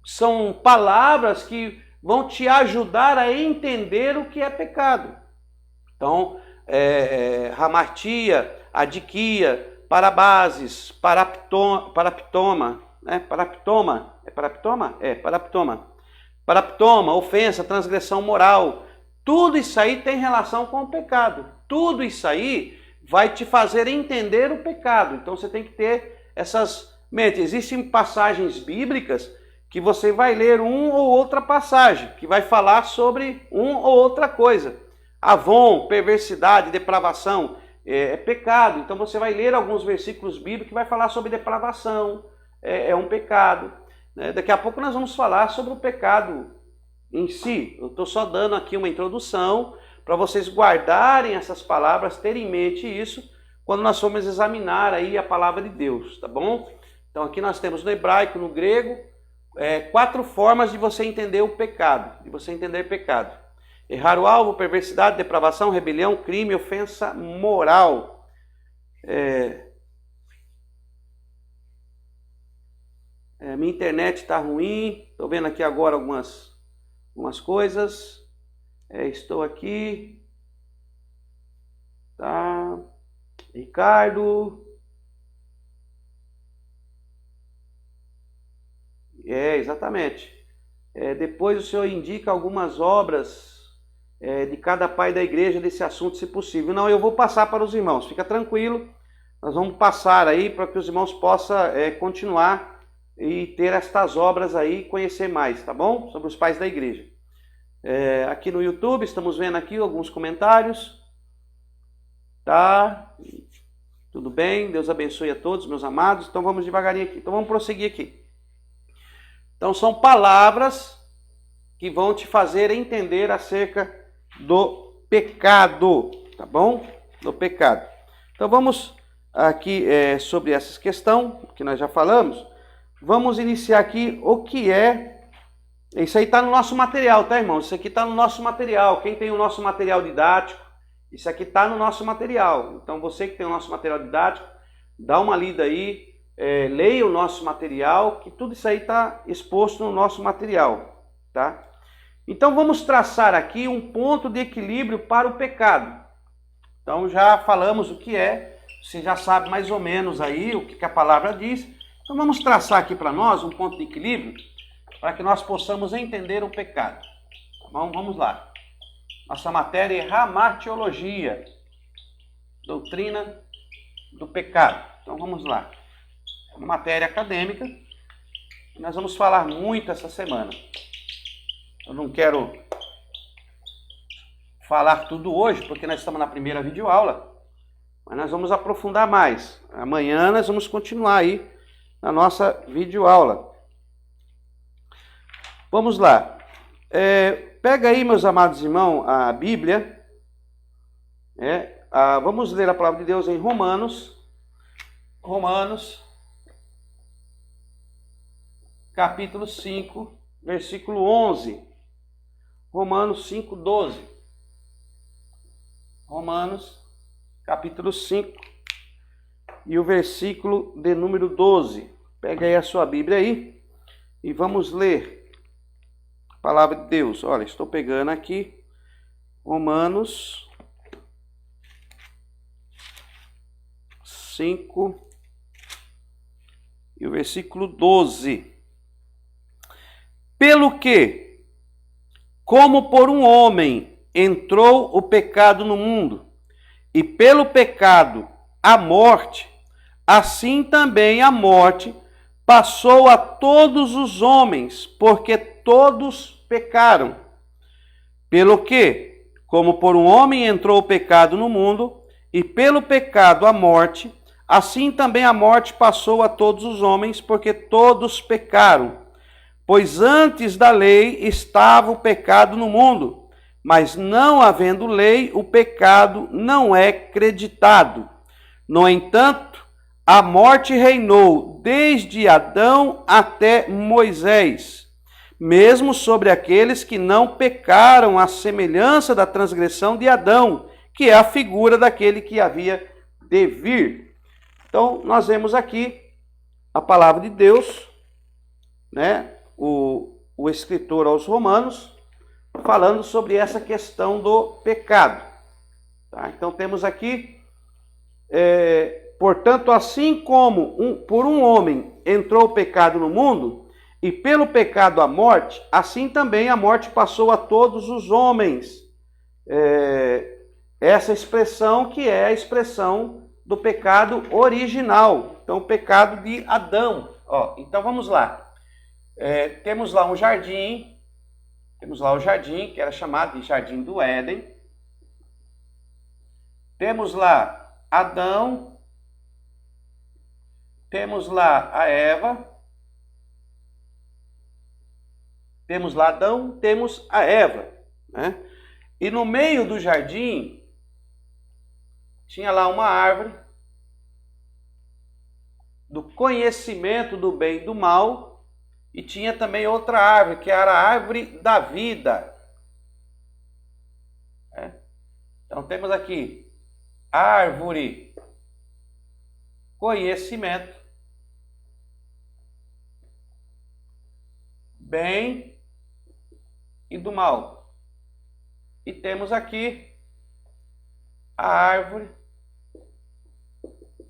são palavras que vão te ajudar a entender o que é pecado. Então, hamartia, adiquia, parabases, paraptoma, né? Paraptoma, paraptoma, ofensa, transgressão moral. Tudo isso aí tem relação com o pecado. Tudo isso aí vai te fazer entender o pecado. Então você tem que ter essas... Existem passagens bíblicas que você vai ler uma ou outra passagem, que vai falar sobre uma ou outra coisa. Avon, perversidade, depravação, é pecado. Então você vai ler alguns versículos bíblicos que vai falar sobre depravação, é um pecado. Daqui a pouco nós vamos falar sobre o pecado em si. Eu estou só dando aqui uma introdução para vocês guardarem essas palavras, terem em mente isso, quando nós formos examinar aí a palavra de Deus, tá bom? Então aqui nós temos no hebraico, no grego, 4 formas de você entender o pecado, de você entender pecado. Errar o alvo, perversidade, depravação, rebelião, crime, ofensa moral. Minha internet está ruim, estou vendo aqui agora algumas coisas. Estou aqui. Tá. Ricardo. Exatamente. Depois o senhor indica algumas obras de cada pai da igreja desse assunto, se possível. Não, eu vou passar para os irmãos, fica tranquilo. Nós vamos passar aí para que os irmãos possam continuar e ter estas obras aí, conhecer mais, tá bom? Sobre os pais da igreja. Aqui no YouTube, estamos vendo aqui alguns comentários. Tá? Tudo bem? Deus abençoe a todos, meus amados. Então vamos devagarinho aqui. Então vamos prosseguir aqui. Então são palavras que vão te fazer entender acerca do pecado, tá bom? Do pecado. Então vamos aqui sobre essa questão que nós já falamos. Vamos iniciar aqui o que é. Isso aí está no nosso material, tá, irmão? Isso aqui está no nosso material. Quem tem o nosso material didático, isso aqui está no nosso material. Então você que tem o nosso material didático, dá uma lida aí, leia o nosso material, que tudo isso aí está exposto no nosso material, tá? Então vamos traçar aqui um ponto de equilíbrio para o pecado. Então já falamos o que é, você já sabe mais ou menos aí o que a palavra diz. Então vamos traçar aqui para nós um ponto de equilíbrio para que nós possamos entender o pecado. Tá bom? Vamos lá. Nossa matéria é ramatiologia, doutrina do pecado. Então vamos lá. É uma matéria acadêmica e nós vamos falar muito essa semana. Eu não quero falar tudo hoje, porque nós estamos na primeira videoaula, mas nós vamos aprofundar mais. Amanhã nós vamos continuar aí na nossa videoaula. Vamos lá. Pega aí, meus amados irmãos, a Bíblia. Vamos ler a palavra de Deus em Romanos, capítulo 5, versículo 11. Romanos 5, 12. Romanos, capítulo 5, e o versículo de número 12. Pega aí a sua Bíblia aí e vamos ler a palavra de Deus. Olha, estou pegando aqui Romanos 5 e o versículo 12. Pelo que, como por um homem entrou o pecado no mundo, e pelo pecado a morte, assim também a morte passou a todos os homens, porque todos pecaram. Pelo que, como por um homem entrou o pecado no mundo, e pelo pecado a morte, assim também a morte passou a todos os homens, porque todos pecaram. Pois antes da lei estava o pecado no mundo, mas não havendo lei, o pecado não é creditado. No entanto, a morte reinou desde Adão até Moisés, mesmo sobre aqueles que não pecaram à semelhança da transgressão de Adão, que é a figura daquele que havia de vir. Então, nós vemos aqui a palavra de Deus, né? O escritor aos Romanos, falando sobre essa questão do pecado. Tá? Então temos aqui, portanto, assim como por um homem entrou o pecado no mundo, e pelo pecado a morte, assim também a morte passou a todos os homens. Essa expressão que é a expressão do pecado original, então o pecado de Adão. Então vamos lá. Temos lá o jardim, que era chamado de Jardim do Éden. Temos lá Adão, temos lá a Eva, temos lá Adão, temos a Eva, né? E no meio do jardim tinha lá uma árvore do conhecimento do bem e do mal. E tinha também outra árvore, que era a árvore da vida. Então temos aqui árvore, conhecimento, bem e do mal. E temos aqui a árvore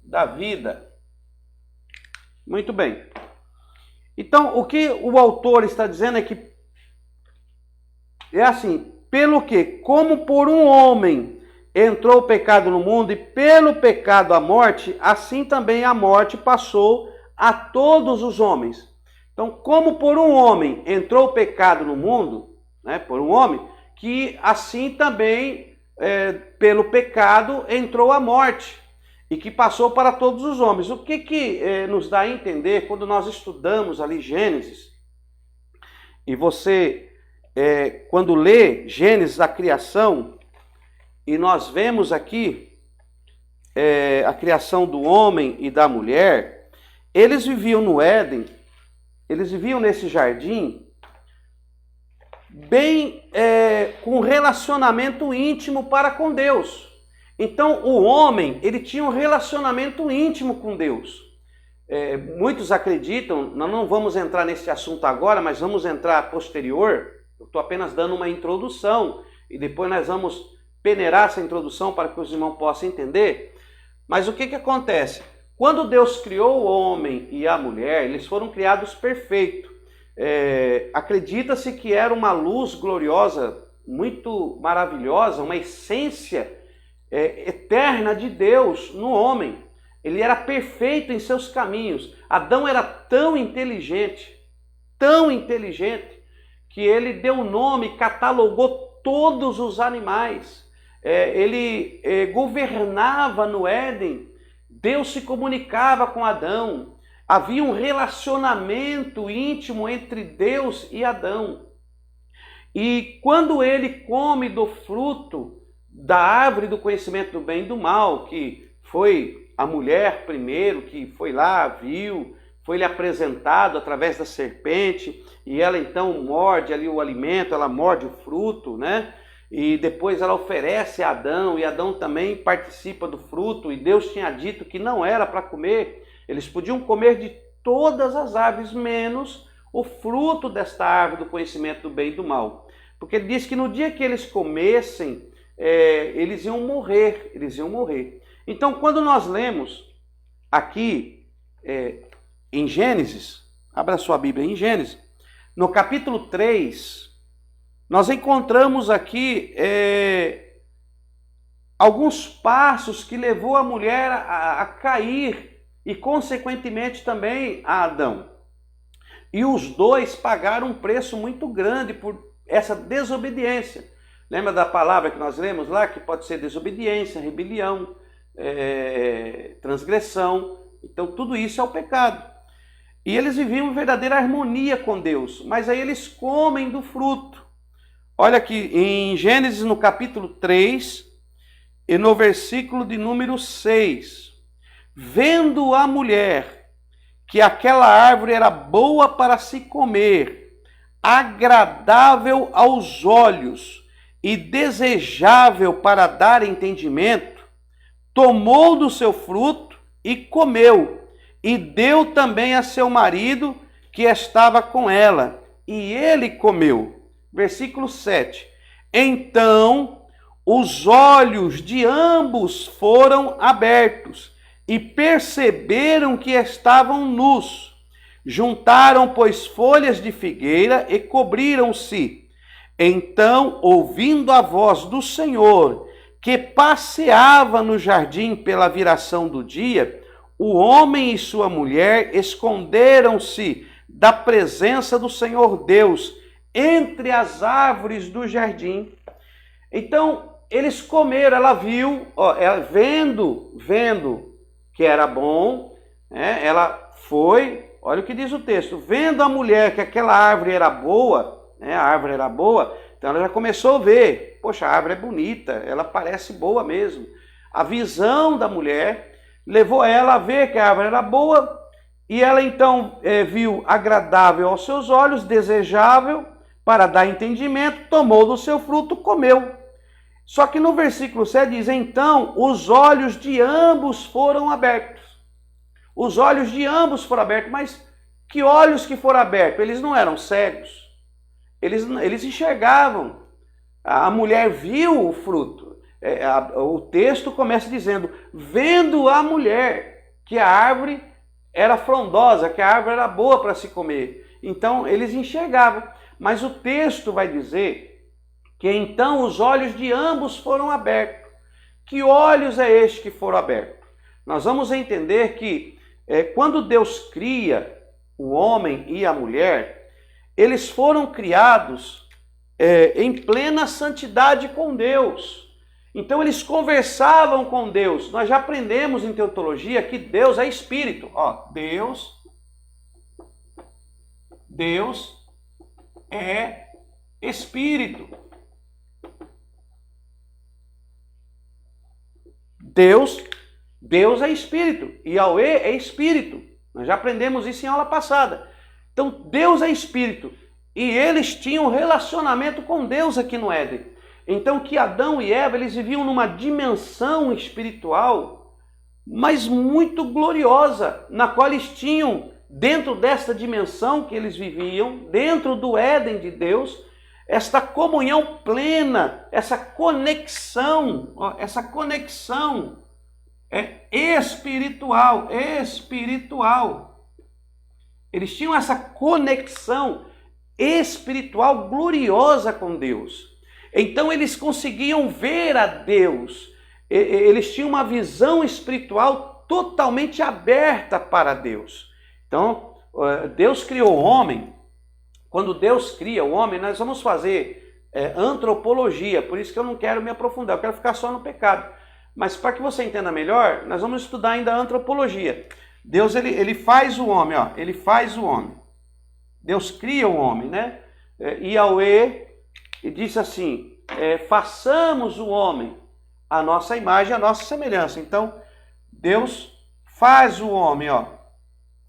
da vida. Muito bem. Então, o que o autor está dizendo é que é assim, pelo que, como por um homem entrou o pecado no mundo e pelo pecado a morte, assim também a morte passou a todos os homens. Então, como por um homem entrou o pecado no mundo, né, por um homem, que assim também pelo pecado entrou a morte. E que passou para todos os homens. O que nos dá a entender quando nós estudamos ali Gênesis? E você, quando lê Gênesis, a criação, e nós vemos aqui a criação do homem e da mulher, eles viviam no Éden, eles viviam nesse jardim, bem com relacionamento íntimo para com Deus. Então, o homem, ele tinha um relacionamento íntimo com Deus. Muitos acreditam, nós não vamos entrar nesse assunto agora, mas vamos entrar posterior. Eu estou apenas dando uma introdução e depois nós vamos peneirar essa introdução para que os irmãos possam entender. Mas o que acontece? Quando Deus criou o homem e a mulher, eles foram criados perfeitos. Acredita-se que era uma luz gloriosa, muito maravilhosa, uma essência eterna de Deus no homem. Ele era perfeito em seus caminhos. Adão era tão inteligente, que ele deu nome, catalogou todos os animais. Ele governava no Éden. Deus se comunicava com Adão. Havia um relacionamento íntimo entre Deus e Adão. E quando ele come do fruto da árvore do conhecimento do bem e do mal, que foi a mulher primeiro que foi lá, viu, foi-lhe apresentado através da serpente, e ela então morde ali o alimento, ela morde o fruto, né? E depois ela oferece a Adão, e Adão também participa do fruto, e Deus tinha dito que não era para comer. Eles podiam comer de todas as árvores, menos o fruto desta árvore do conhecimento do bem e do mal. Porque ele diz que no dia que eles comessem, eles iam morrer, Então, quando nós lemos aqui em Gênesis, abra sua Bíblia em Gênesis, no capítulo 3, nós encontramos aqui alguns passos que levou a mulher a cair e, consequentemente, também a Adão. E os dois pagaram um preço muito grande por essa desobediência. Lembra da palavra que nós lemos lá, que pode ser desobediência, rebelião, transgressão. Então tudo isso é o pecado. E eles viviam em verdadeira harmonia com Deus, mas aí eles comem do fruto. Olha aqui em Gênesis no capítulo 3 e no versículo de número 6. Vendo a mulher que aquela árvore era boa para se comer, agradável aos olhos e desejável para dar entendimento, tomou do seu fruto e comeu, e deu também a seu marido que estava com ela, e ele comeu. Versículo 7. Então os olhos de ambos foram abertos, e perceberam que estavam nus. Juntaram, pois, folhas de figueira e cobriram-se. Então, ouvindo a voz do Senhor, que passeava no jardim pela viração do dia, o homem e sua mulher esconderam-se da presença do Senhor Deus entre as árvores do jardim. Então, eles comeram, ela viu, ela vendo que era bom, né? Ela foi, olha o que diz o texto, vendo a mulher que aquela árvore era boa, né? A árvore era boa, então ela já começou a ver, poxa, a árvore é bonita, ela parece boa mesmo. A visão da mulher levou ela a ver que a árvore era boa, e ela então viu agradável aos seus olhos, desejável para dar entendimento, tomou do seu fruto, comeu. Só que no versículo 7 diz, então os olhos de ambos foram abertos. Os olhos de ambos foram abertos, mas que olhos que foram abertos? Eles não eram cegos, eles enxergavam. A mulher viu o fruto. O texto começa dizendo, vendo a mulher que a árvore era frondosa, que a árvore era boa para se comer. Então eles enxergavam. Mas o texto vai dizer que então os olhos de ambos foram abertos. Que olhos é este que foram abertos? Nós vamos entender que quando Deus cria o homem e a mulher, eles foram criados em plena santidade com Deus. Então eles conversavam com Deus. Nós já aprendemos em teologia que Deus é espírito. Deus é espírito. Deus é espírito. Yahweh é espírito. Nós já aprendemos isso em aula passada. Então Deus é espírito. E eles tinham um relacionamento com Deus aqui no Éden. Então que Adão e Eva eles viviam numa dimensão espiritual mas muito gloriosa, na qual eles tinham, dentro desta dimensão que eles viviam, dentro do Éden de Deus, esta comunhão plena, essa conexão espiritual. Eles tinham essa conexão espiritual gloriosa com Deus. Então eles conseguiam ver a Deus. Eles tinham uma visão espiritual totalmente aberta para Deus. Então, Deus criou o homem. Quando Deus cria o homem, nós vamos fazer antropologia, por isso que eu não quero me aprofundar, eu quero ficar só no pecado. Mas para que você entenda melhor, nós vamos estudar ainda a antropologia. Deus, ele faz o homem, ó, ele faz o homem. Deus cria o homem, né? Yahweh, e disse assim, façamos o homem a nossa imagem, a nossa semelhança. Então, Deus faz o homem, ó,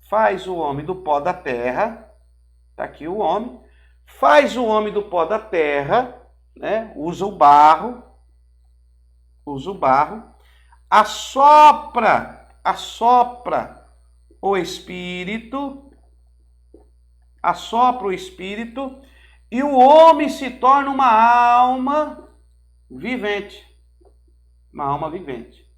faz o homem do pó da terra. Está aqui o homem, faz o homem do pó da terra, né? Usa o barro, assopra o Espírito, e o homem se torna uma alma vivente. Uma alma vivente.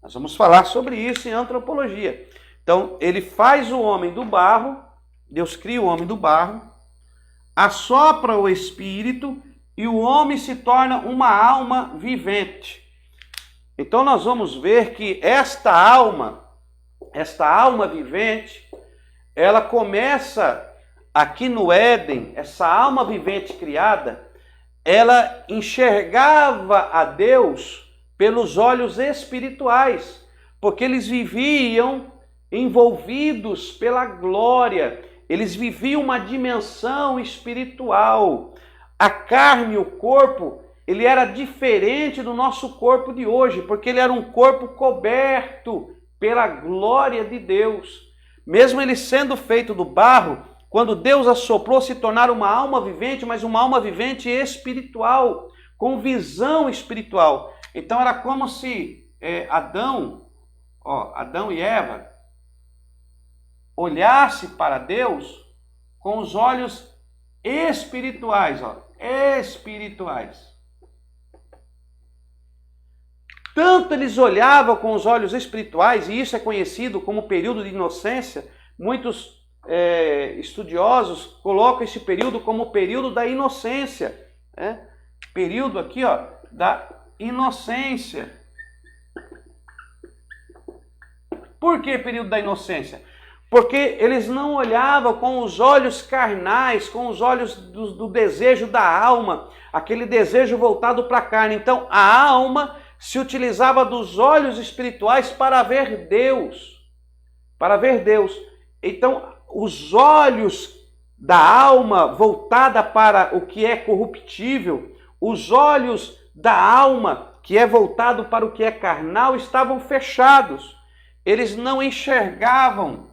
Nós vamos falar sobre isso em antropologia. Então, ele faz o homem do barro, Deus cria o homem do barro, assopra o Espírito e o homem se torna uma alma vivente. Então nós vamos ver que esta alma vivente, ela começa aqui no Éden, essa alma vivente criada, ela enxergava a Deus pelos olhos espirituais, porque eles viviam envolvidos pela glória. Eles viviam uma dimensão espiritual. A carne, o corpo, ele era diferente do nosso corpo de hoje, porque ele era um corpo coberto pela glória de Deus. Mesmo ele sendo feito do barro, quando Deus assoprou, se tornaram uma alma vivente, mas uma alma vivente espiritual, com visão espiritual. Então era como se Adão e Eva, olhasse para Deus com os olhos espirituais, espirituais. Tanto eles olhavam com os olhos espirituais, e isso é conhecido como período de inocência. Muitos estudiosos colocam esse período como o período da inocência. Período aqui, da inocência. Por que período da inocência? Porque eles não olhavam com os olhos carnais, com os olhos do desejo da alma, aquele desejo voltado para a carne. Então, a alma se utilizava dos olhos espirituais para ver Deus. Para ver Deus. Então, os olhos da alma voltada para o que é corruptível, os olhos da alma que é voltado para o que é carnal, estavam fechados. Eles não enxergavam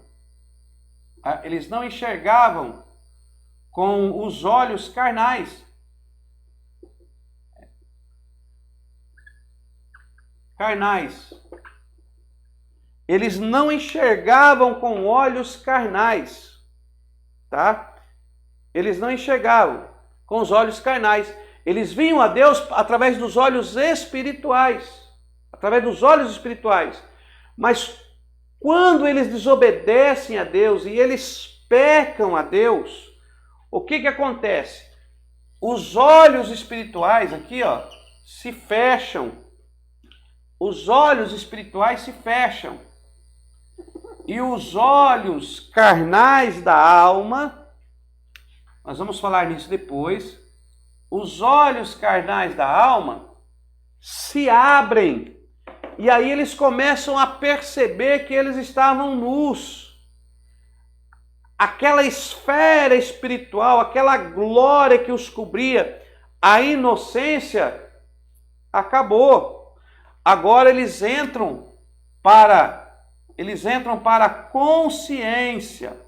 com os olhos carnais. Eles não enxergavam com olhos carnais, tá? Eles não enxergavam com os olhos carnais. Eles viam a Deus através dos olhos espirituais, Mas quando eles desobedecem a Deus e eles pecam a Deus, o que acontece? Os olhos espirituais aqui, se fecham. Os olhos espirituais se fecham. E os olhos carnais da alma, nós vamos falar nisso depois, os olhos carnais da alma se abrem. E aí eles começam a perceber que eles estavam nus. Aquela esfera espiritual, aquela glória que os cobria, a inocência acabou. Agora eles entram para a consciência.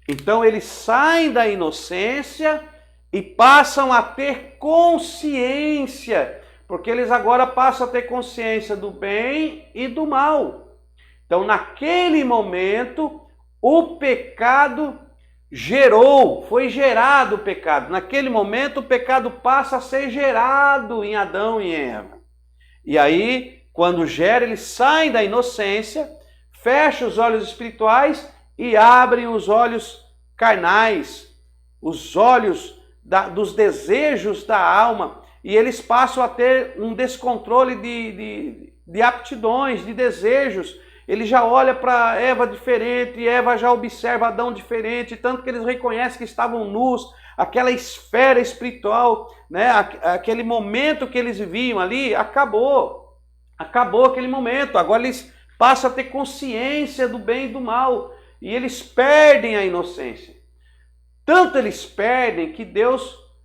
Então eles saem da inocência e passam a ter consciência, porque eles agora passam a ter consciência do bem e do mal. Então, naquele momento, o pecado foi gerado o pecado. Naquele momento, o pecado passa a ser gerado em Adão e em Eva. E aí, quando gera, eles saem da inocência, fecham os olhos espirituais e abrem os olhos carnais, os olhos dos desejos da alma, e eles passam a ter um descontrole de aptidões, de desejos. Ele já olha para Eva diferente, e Eva já observa Adão diferente, tanto que eles reconhecem que estavam nus, aquela esfera espiritual, né? Aquele momento que eles viviam ali, acabou aquele momento. Agora eles passam a ter consciência do bem e do mal, e eles perdem a inocência. Tanto eles perdem que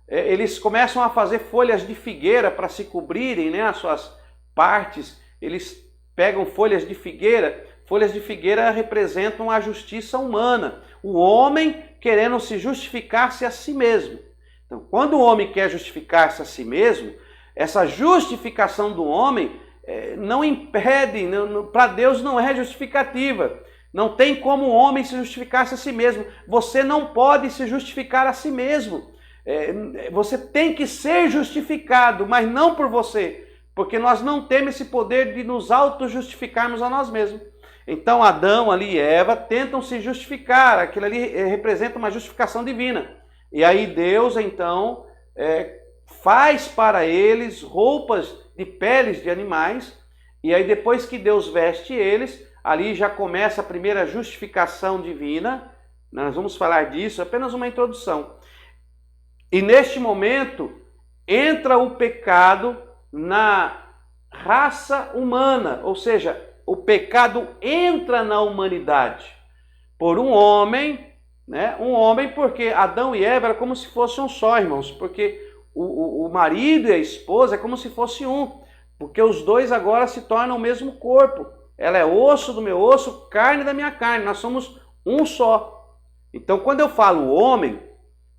eles começam a fazer folhas de figueira para se cobrirem, né, as suas partes. Eles pegam folhas de figueira. Folhas de figueira representam a justiça humana. O homem querendo se justificar-se a si mesmo. Então, quando o homem quer justificar-se a si mesmo, essa justificação do homem não impede, para Deus não é justificativa. Não tem como o homem se justificar-se a si mesmo. Você não pode se justificar a si mesmo. Você tem que ser justificado, mas não por você. Porque nós não temos esse poder de nos auto-justificarmos a nós mesmos. Então Adão ali e Eva tentam se justificar. Aquilo ali representa uma justificação divina. E aí Deus então faz para eles roupas de peles de animais. E aí depois que Deus veste eles, ali já começa a primeira justificação divina. Nós vamos falar disso, apenas uma introdução. E neste momento entra o pecado na raça humana, ou seja, o pecado entra na humanidade por um homem, né? Um homem, porque Adão e Eva era como se fossem um só, irmãos, porque o marido e a esposa é como se fosse um, porque os dois agora se tornam o mesmo corpo. Ela é osso do meu osso, carne da minha carne, nós somos um só. Então, quando eu falo homem,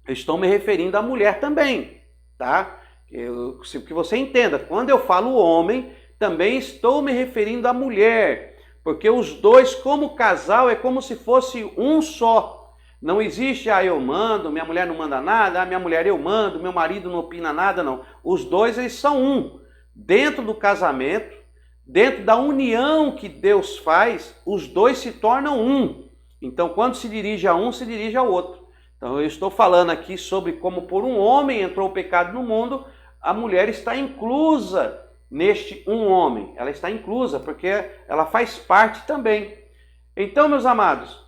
eu estou me referindo à mulher também, tá? Que você entenda, quando eu falo homem, também estou me referindo à mulher, porque os dois, como casal, é como se fosse um só. Não existe, eu mando, minha mulher não manda nada, minha mulher eu mando, meu marido não opina nada, não. Os dois, eles são um. Dentro do casamento, dentro da união que Deus faz, os dois se tornam um. Então, quando se dirige a um, se dirige ao outro. Então, eu estou falando aqui sobre como por um homem entrou o pecado no mundo, a mulher está inclusa neste um homem. Ela está inclusa porque ela faz parte também. Então, meus amados,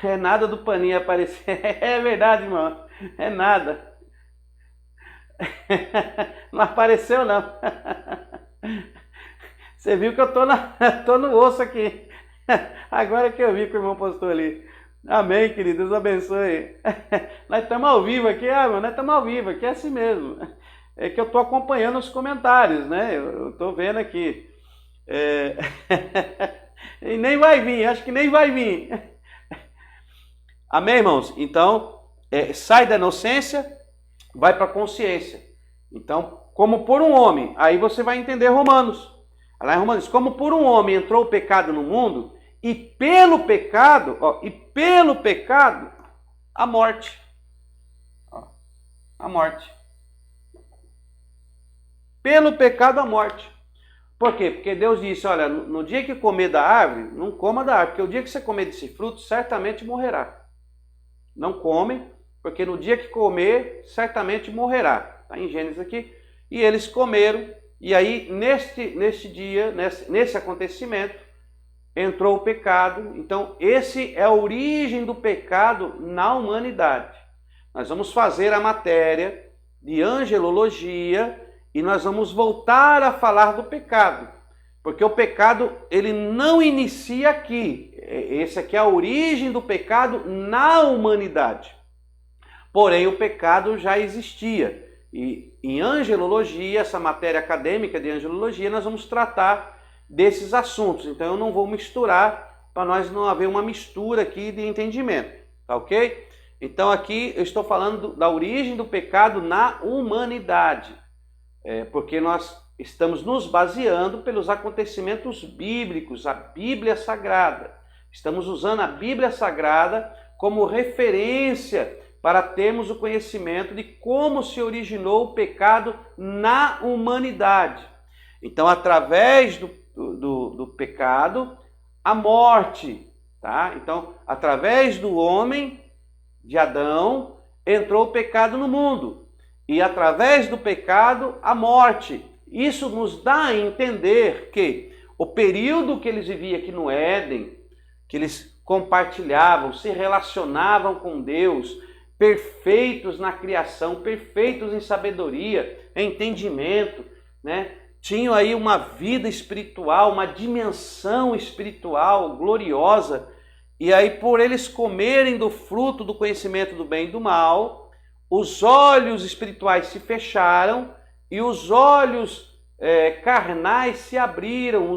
é nada do paninho aparecer. É verdade, irmão. É nada. Não apareceu, não. Você viu que eu tô no osso aqui. Agora que eu vi que o irmão postou ali. Amém, querido. Deus abençoe. Nós estamos ao vivo aqui. Mano, nós estamos ao vivo aqui. É assim mesmo. É que eu estou acompanhando os comentários, né? Eu estou vendo aqui. E nem vai vir. Acho que nem vai vir. Amém, irmãos? Então, sai da inocência, vai para a consciência. Então, como por um homem, aí você vai entender Romanos. Lá em Romanos, como por um homem entrou o pecado no mundo, e pelo pecado, a morte. A morte. Pelo pecado, a morte. Por quê? Porque Deus disse, olha, no dia que comer da árvore, não coma da árvore, porque o dia que você comer desse fruto, certamente morrerá. Não come, porque no dia que comer, certamente morrerá. Está em Gênesis aqui. E eles comeram, e aí neste dia, nesse acontecimento, entrou o pecado. Então, esse é a origem do pecado na humanidade. Nós vamos fazer a matéria de angelologia e nós vamos voltar a falar do pecado. Porque o pecado, ele não inicia aqui. Essa aqui é a origem do pecado na humanidade. Porém, o pecado já existia. E em angelologia, essa matéria acadêmica de angelologia, nós vamos tratar desses assuntos. Então, eu não vou misturar, para nós não haver uma mistura aqui de entendimento. Tá ok? Então aqui eu estou falando da origem do pecado na humanidade, porque nós estamos nos baseando pelos acontecimentos bíblicos, a Bíblia Sagrada. Estamos usando a Bíblia Sagrada como referência para termos o conhecimento de como se originou o pecado na humanidade. Então, através do pecado, a morte, tá? Então, através do homem, de Adão, entrou o pecado no mundo. E através do pecado, a morte. Isso nos dá a entender que o período que eles viviam aqui no Éden, que eles compartilhavam, se relacionavam com Deus, perfeitos na criação, perfeitos em sabedoria, em entendimento, né? Tinham aí uma vida espiritual, uma dimensão espiritual gloriosa. E aí, por eles comerem do fruto do conhecimento do bem e do mal, os olhos espirituais se fecharam e os olhos carnais se abriram,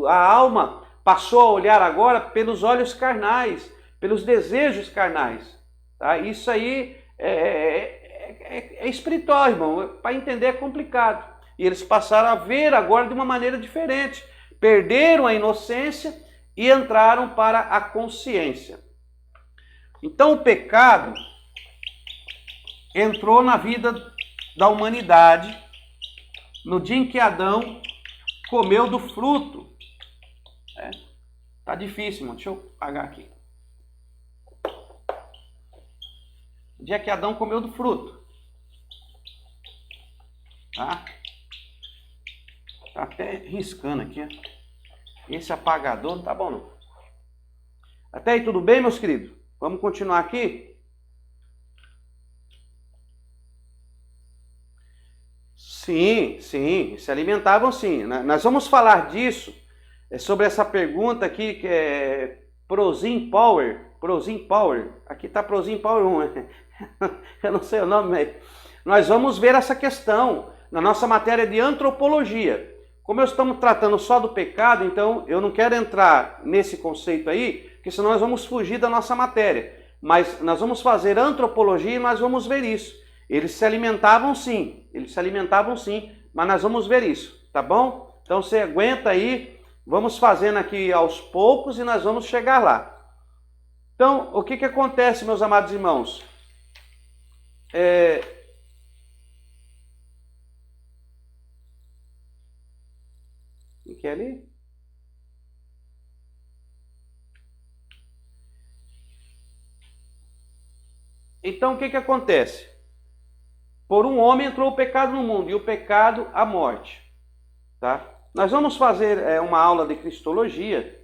a alma passou a olhar agora pelos olhos carnais, pelos desejos carnais. Tá? Isso aí é espiritual, irmão. Para entender é complicado. E eles passaram a ver agora de uma maneira diferente. Perderam a inocência e entraram para a consciência. Então o pecado entrou na vida da humanidade no dia em que Adão comeu do fruto. Tá difícil, irmão. Deixa eu apagar aqui. O dia que Adão comeu do fruto. Tá? Tá até riscando aqui. Esse apagador não tá bom, não. Até aí, tudo bem, meus queridos? Vamos continuar aqui? Sim, se alimentavam sim. Nós vamos falar disso, sobre essa pergunta aqui, que é Prozin Power. Aqui tá Prozin Power 1. Eu não sei o nome, mas nós vamos ver essa questão na nossa matéria de antropologia. Como estamos tratando só do pecado, então eu não quero entrar nesse conceito aí, porque senão nós vamos fugir da nossa matéria. Mas nós vamos fazer antropologia e nós vamos ver isso. Eles se alimentavam sim, mas nós vamos ver isso, tá bom? Então você aguenta aí, vamos fazendo aqui aos poucos e nós vamos chegar lá. Então, o que acontece, meus amados irmãos? O que é ali? Então, o que acontece? Por um homem entrou o pecado no mundo, e o pecado, a morte. Tá? Nós vamos fazer uma aula de cristologia,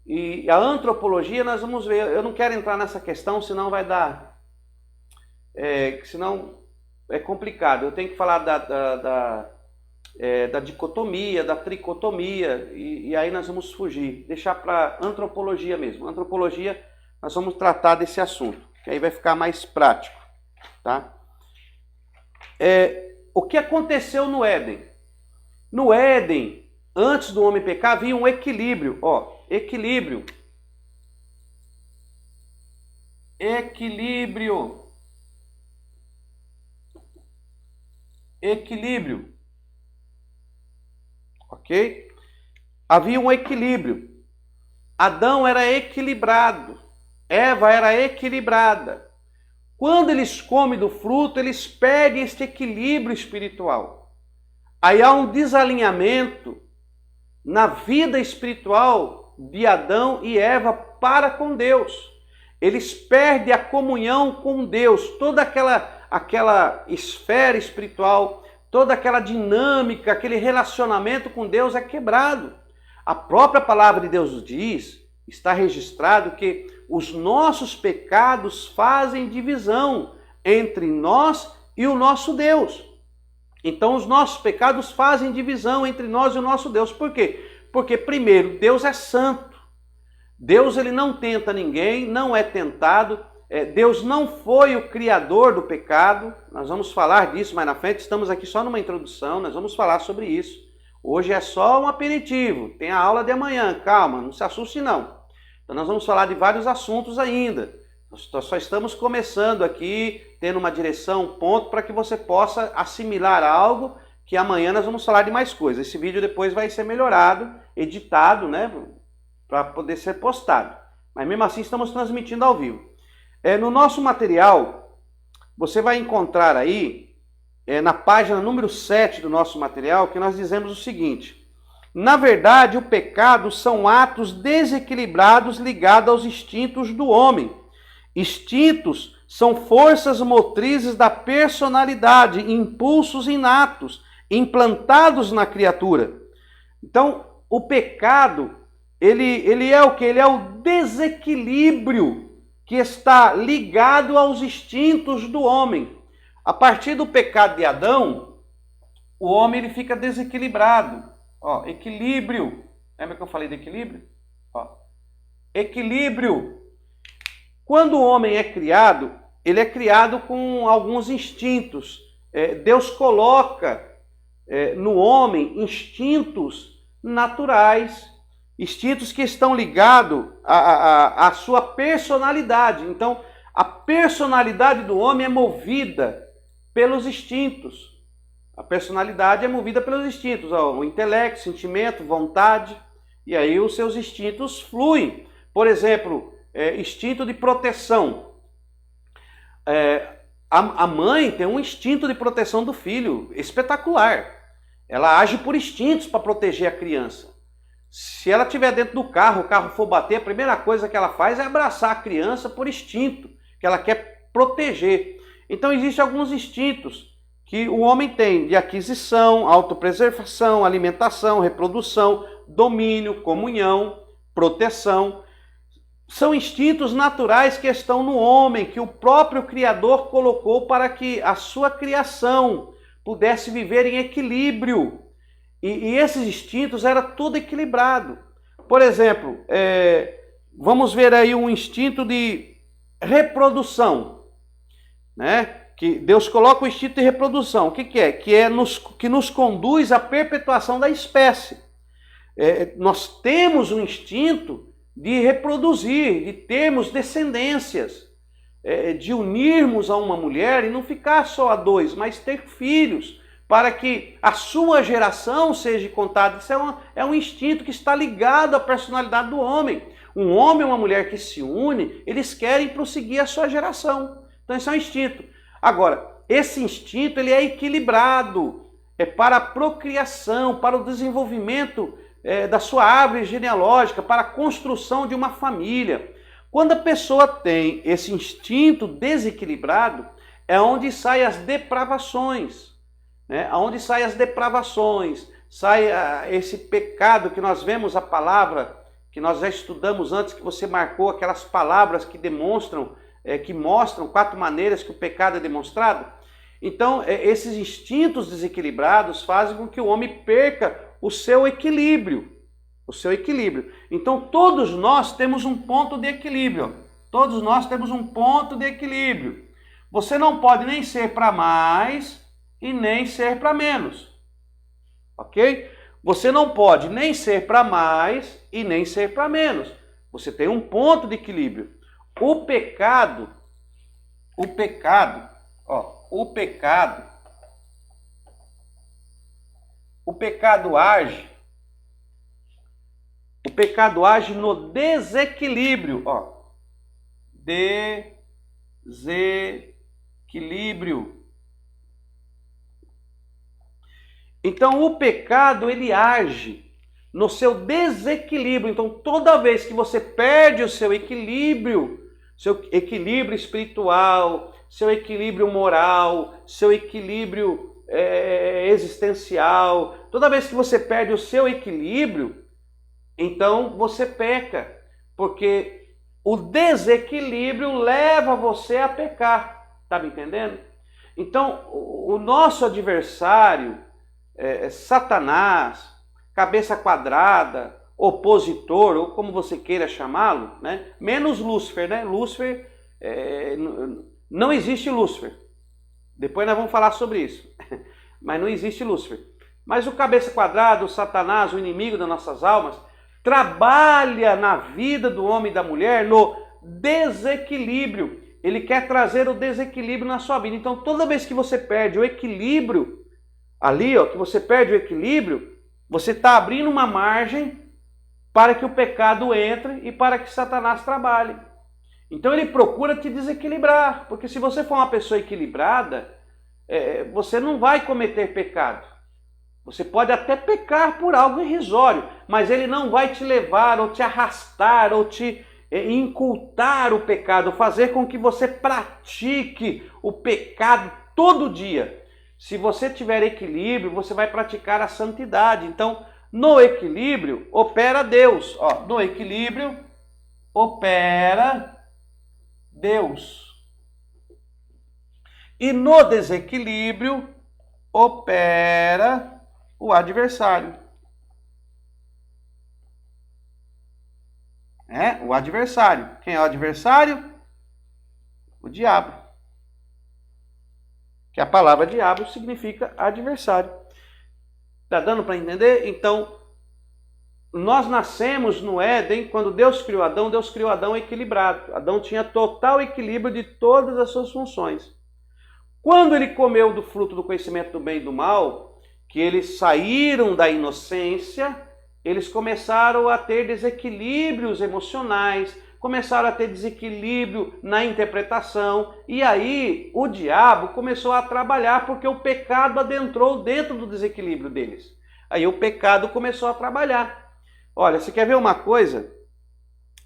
e a antropologia nós vamos ver. Eu não quero entrar nessa questão, senão vai dar... senão é complicado. Eu tenho que falar da dicotomia, da tricotomia, e aí nós vamos fugir. Deixar para antropologia mesmo. Antropologia, nós vamos tratar desse assunto, que aí vai ficar mais prático. Tá? O que aconteceu no Éden? No Éden, antes do homem pecar, havia um equilíbrio. Equilíbrio. Ok? Havia um equilíbrio. Adão era equilibrado. Eva era equilibrada. Quando eles comem do fruto, eles perdem este equilíbrio espiritual. Aí há um desalinhamento na vida espiritual de Adão e Eva para com Deus. Eles perdem a comunhão com Deus, toda aquela esfera espiritual, toda aquela dinâmica, aquele relacionamento com Deus é quebrado. A própria palavra de Deus diz, está registrado que os nossos pecados fazem divisão entre nós e o nosso Deus. Então os nossos pecados fazem divisão entre nós e o nosso Deus. Por quê? Porque primeiro, Deus é santo. Deus ele não tenta ninguém, não é tentado. Deus não foi o criador do pecado. Nós vamos falar disso mais na frente. Estamos aqui só numa introdução, nós vamos falar sobre isso. Hoje é só um aperitivo. Tem a aula de amanhã, calma, não se assuste não. Então nós vamos falar de vários assuntos ainda. Nós só estamos começando aqui, tendo uma direção, um ponto, para que você possa assimilar algo, que amanhã nós vamos falar de mais coisas. Esse vídeo depois vai ser melhorado, editado, né, para poder ser postado. Mas mesmo assim estamos transmitindo ao vivo. No nosso material, você vai encontrar aí, na página número 7 do nosso material, que nós dizemos o seguinte: na verdade, o pecado são atos desequilibrados ligados aos instintos do homem. Instintos são forças motrizes da personalidade, impulsos inatos, implantados na criatura. Então, o pecado, ele é o quê? Ele é o desequilíbrio que está ligado aos instintos do homem. A partir do pecado de Adão, o homem ele fica desequilibrado. Ó, equilíbrio. Lembra que eu falei de equilíbrio? Ó, equilíbrio. Quando o homem é criado, ele é criado com alguns instintos. Deus coloca no homem instintos naturais, instintos que estão ligados à sua personalidade. Então, a personalidade do homem é movida pelos instintos. A personalidade é movida pelos instintos, o intelecto, sentimento, vontade, e aí os seus instintos fluem. Por exemplo, instinto de proteção. A mãe tem um instinto de proteção do filho espetacular. Ela age por instintos para proteger a criança. Se ela estiver dentro do carro, o carro for bater, a primeira coisa que ela faz é abraçar a criança por instinto, que ela quer proteger. Então existem alguns instintos que o homem tem de aquisição, autopreservação, alimentação, reprodução, domínio, comunhão, proteção. São instintos naturais que estão no homem, que o próprio Criador colocou para que a sua criação pudesse viver em equilíbrio. E esses instintos era tudo equilibrado. Por exemplo, vamos ver aí um instinto de reprodução, né? Que Deus coloca o instinto de reprodução. O que é? Que nos conduz à perpetuação da espécie. Nós temos um instinto de reproduzir, de termos descendências, de unirmos a uma mulher e não ficar só a dois, mas ter filhos, para que a sua geração seja contada. Isso é um instinto que está ligado à personalidade do homem. Um homem e uma mulher que se unem, eles querem prosseguir a sua geração. Então esse é um instinto. Agora, esse instinto ele é equilibrado, para a procriação, para o desenvolvimento da sua árvore genealógica, para a construção de uma família. Quando a pessoa tem esse instinto desequilibrado, é onde saem as depravações, né? Onde saem as depravações, sai esse pecado que nós vemos a palavra, que nós já estudamos antes, que você marcou aquelas palavras que demonstram, que mostram 4 maneiras que o pecado é demonstrado. Então, esses instintos desequilibrados fazem com que o homem perca o seu equilíbrio. O seu equilíbrio. Então, todos nós temos um ponto de equilíbrio. Todos nós temos um ponto de equilíbrio. Você não pode nem ser para mais e nem ser para menos. Ok? Você não pode nem ser para mais e nem ser para menos. Você tem um ponto de equilíbrio. O pecado age no desequilíbrio, desequilíbrio. Então o pecado ele age no seu desequilíbrio. Então toda vez que você perde o seu equilíbrio espiritual, seu equilíbrio moral, seu equilíbrio existencial, toda vez que você perde o seu equilíbrio, então você peca, porque o desequilíbrio leva você a pecar. Tá me entendendo? Então o nosso adversário, Satanás, cabeça quadrada, opositor, ou como você queira chamá-lo, né? Menos Lúcifer, né? Lúcifer, não existe Lúcifer. Depois nós vamos falar sobre isso. Mas não existe Lúcifer. Mas o cabeça quadrada, o Satanás, o inimigo das nossas almas, trabalha na vida do homem e da mulher desequilíbrio. Ele quer trazer o desequilíbrio na sua vida. Então, toda vez que você perde o equilíbrio, ali, ó, que você perde o equilíbrio, você está abrindo uma margem para que o pecado entre e para que Satanás trabalhe. Então ele procura te desequilibrar, porque se você for uma pessoa equilibrada, você não vai cometer pecado. Você pode até pecar por algo irrisório, mas ele não vai te levar ou te arrastar ou te incultar o pecado, fazer com que você pratique o pecado todo dia. Se você tiver equilíbrio, você vai praticar a santidade. Então, no equilíbrio, opera Deus. Ó, no equilíbrio, opera Deus. E no desequilíbrio, opera o adversário. O adversário. Quem é o adversário? O diabo. Que a palavra diabo significa adversário. Tá dando para entender? Então, nós nascemos no Éden, quando Deus criou Adão equilibrado. Adão tinha total equilíbrio de todas as suas funções. Quando ele comeu do fruto do conhecimento do bem e do mal, que eles saíram da inocência, eles começaram a ter desequilíbrios emocionais, começaram a ter desequilíbrio na interpretação, e aí o diabo começou a trabalhar porque o pecado adentrou dentro do desequilíbrio deles. Aí o pecado começou a trabalhar. Olha, você quer ver uma coisa?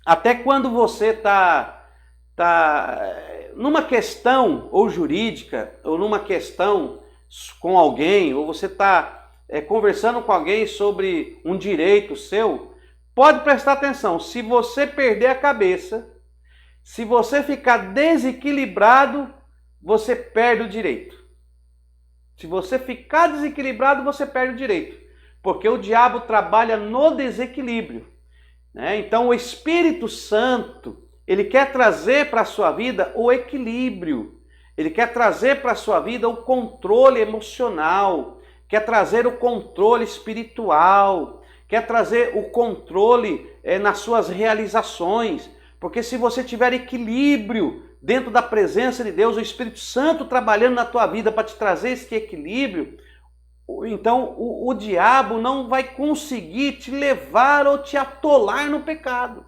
Até quando você está numa questão ou jurídica, ou numa questão com alguém, ou você está conversando com alguém sobre um direito seu, pode prestar atenção, se você perder a cabeça, se você ficar desequilibrado, você perde o direito. Se você ficar desequilibrado, você perde o direito. Porque o diabo trabalha no desequilíbrio. Então o Espírito Santo, ele quer trazer para a sua vida o equilíbrio. Ele quer trazer para a sua vida o controle emocional. Quer trazer o controle espiritual. Quer trazer o controle nas suas realizações. Porque se você tiver equilíbrio dentro da presença de Deus, o Espírito Santo trabalhando na tua vida para te trazer esse equilíbrio, então o diabo não vai conseguir te levar ou te atolar no pecado.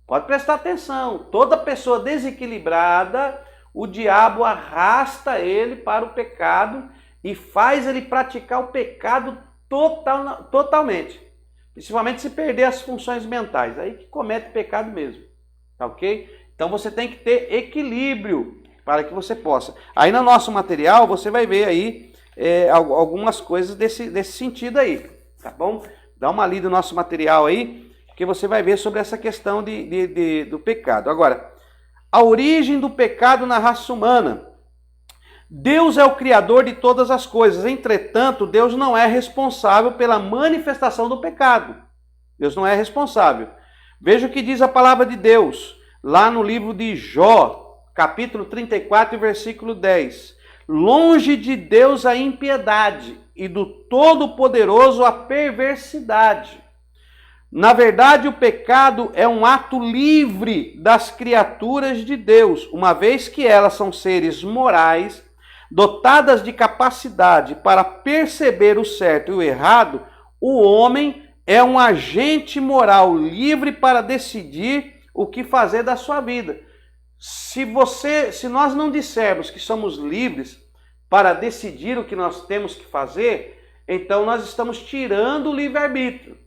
Pode prestar atenção, toda pessoa desequilibrada, o diabo arrasta ele para o pecado e faz ele praticar o pecado totalmente. Principalmente se perder as funções mentais, aí que comete pecado mesmo, tá ok? Então você tem que ter equilíbrio para que você possa. Aí no nosso material você vai ver aí algumas coisas desse sentido aí, tá bom? Dá uma lida no nosso material aí, que você vai ver sobre essa questão do pecado. Agora, a origem do pecado na raça humana. Deus é o criador de todas as coisas, entretanto, Deus não é responsável pela manifestação do pecado. Deus não é responsável. Veja o que diz a palavra de Deus, lá no livro de Jó, capítulo 34, versículo 10. Longe de Deus a impiedade, e do Todo-Poderoso a perversidade. Na verdade, o pecado é um ato livre das criaturas de Deus, uma vez que elas são seres morais, dotadas de capacidade para perceber o certo e o errado. O homem é um agente moral livre para decidir o que fazer da sua vida. Se nós não dissermos que somos livres para decidir o que nós temos que fazer, então nós estamos tirando o livre-arbítrio.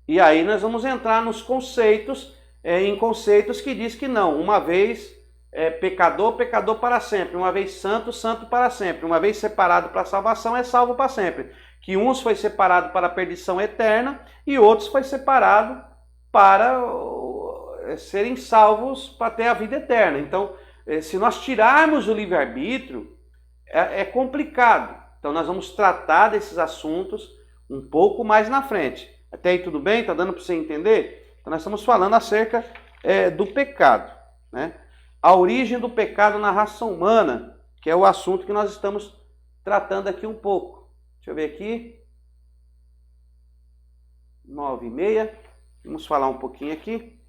E aí nós vamos entrar nos conceitos, em conceitos que diz que não, uma vez pecador, pecador para sempre, uma vez santo, santo para sempre, uma vez separado para a salvação, é salvo para sempre. Que uns foi separado para a perdição eterna e outros foi separado para serem salvos para ter a vida eterna. Então, se nós tirarmos o livre-arbítrio, é complicado. Então, nós vamos tratar desses assuntos um pouco mais na frente. Até aí tudo bem? Está dando para você entender? Então, nós estamos falando acerca do pecado, né? A origem do pecado na raça humana, que é o assunto que nós estamos tratando aqui um pouco. Deixa eu ver aqui. 9h30. Vamos falar um pouquinho aqui.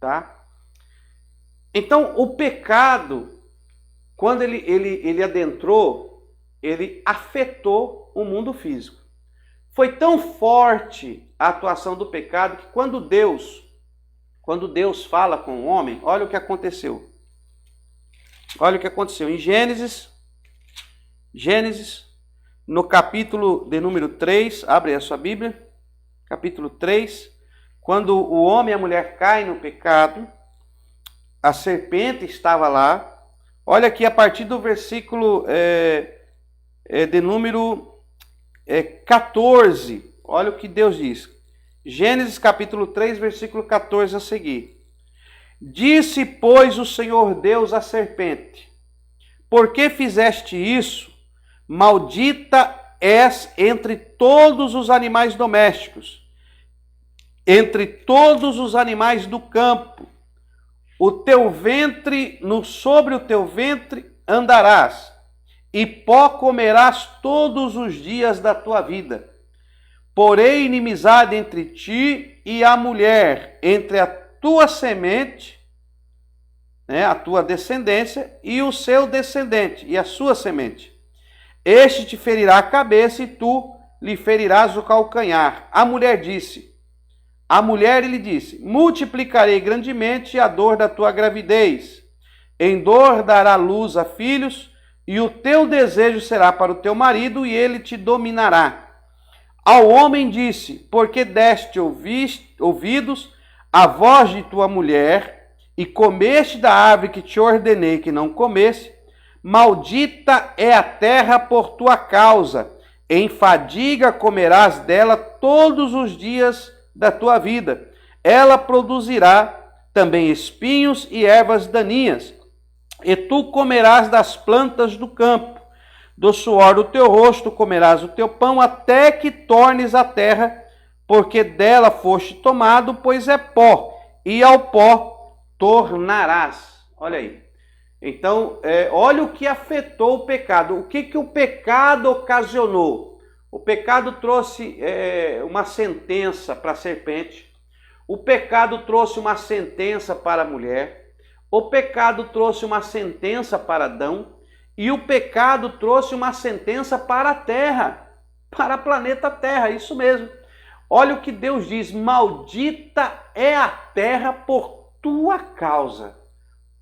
tá? Então, o pecado, quando ele adentrou, ele afetou o mundo físico. Foi tão forte a atuação do pecado que quando Deus fala com o homem, olha o que aconteceu. Olha o que aconteceu em Gênesis, no capítulo de número 3, abre a sua Bíblia, capítulo 3, quando o homem e a mulher caem no pecado, a serpente estava lá. Olha aqui a partir do versículo de número 14. Olha o que Deus diz. Gênesis capítulo 3, versículo 14 a seguir. Disse, pois, o Senhor Deus à serpente: por que fizeste isso? Maldita és entre todos os animais domésticos, entre todos os animais do campo. O teu ventre, sobre o teu ventre andarás, e pó comerás todos os dias da tua vida. Porém, inimizade entre ti e a mulher, entre a tua semente, a tua descendência, e o seu descendente, e a sua semente. Este te ferirá a cabeça, e tu lhe ferirás o calcanhar. A mulher lhe disse: multiplicarei grandemente a dor da tua gravidez. Em dor dará luz a filhos, e o teu desejo será para o teu marido, e ele te dominará. Ao homem disse: porque deste ouvidos à voz de tua mulher, e comeste da árvore que te ordenei que não comesse, maldita é a terra por tua causa, em fadiga comerás dela todos os dias da tua vida. Ela produzirá também espinhos e ervas daninhas, e tu comerás das plantas do campo. Do suor do teu rosto comerás o teu pão, até que tornes a terra, porque dela foste tomado, pois é pó, e ao pó tornarás. Olha aí. Então, olha o que afetou o pecado. O que o pecado ocasionou? O pecado trouxe uma sentença para a serpente. O pecado trouxe uma sentença para a mulher. O pecado trouxe uma sentença para Adão. E o pecado trouxe uma sentença para a terra, para o planeta Terra, isso mesmo. Olha o que Deus diz: maldita é a terra por tua causa.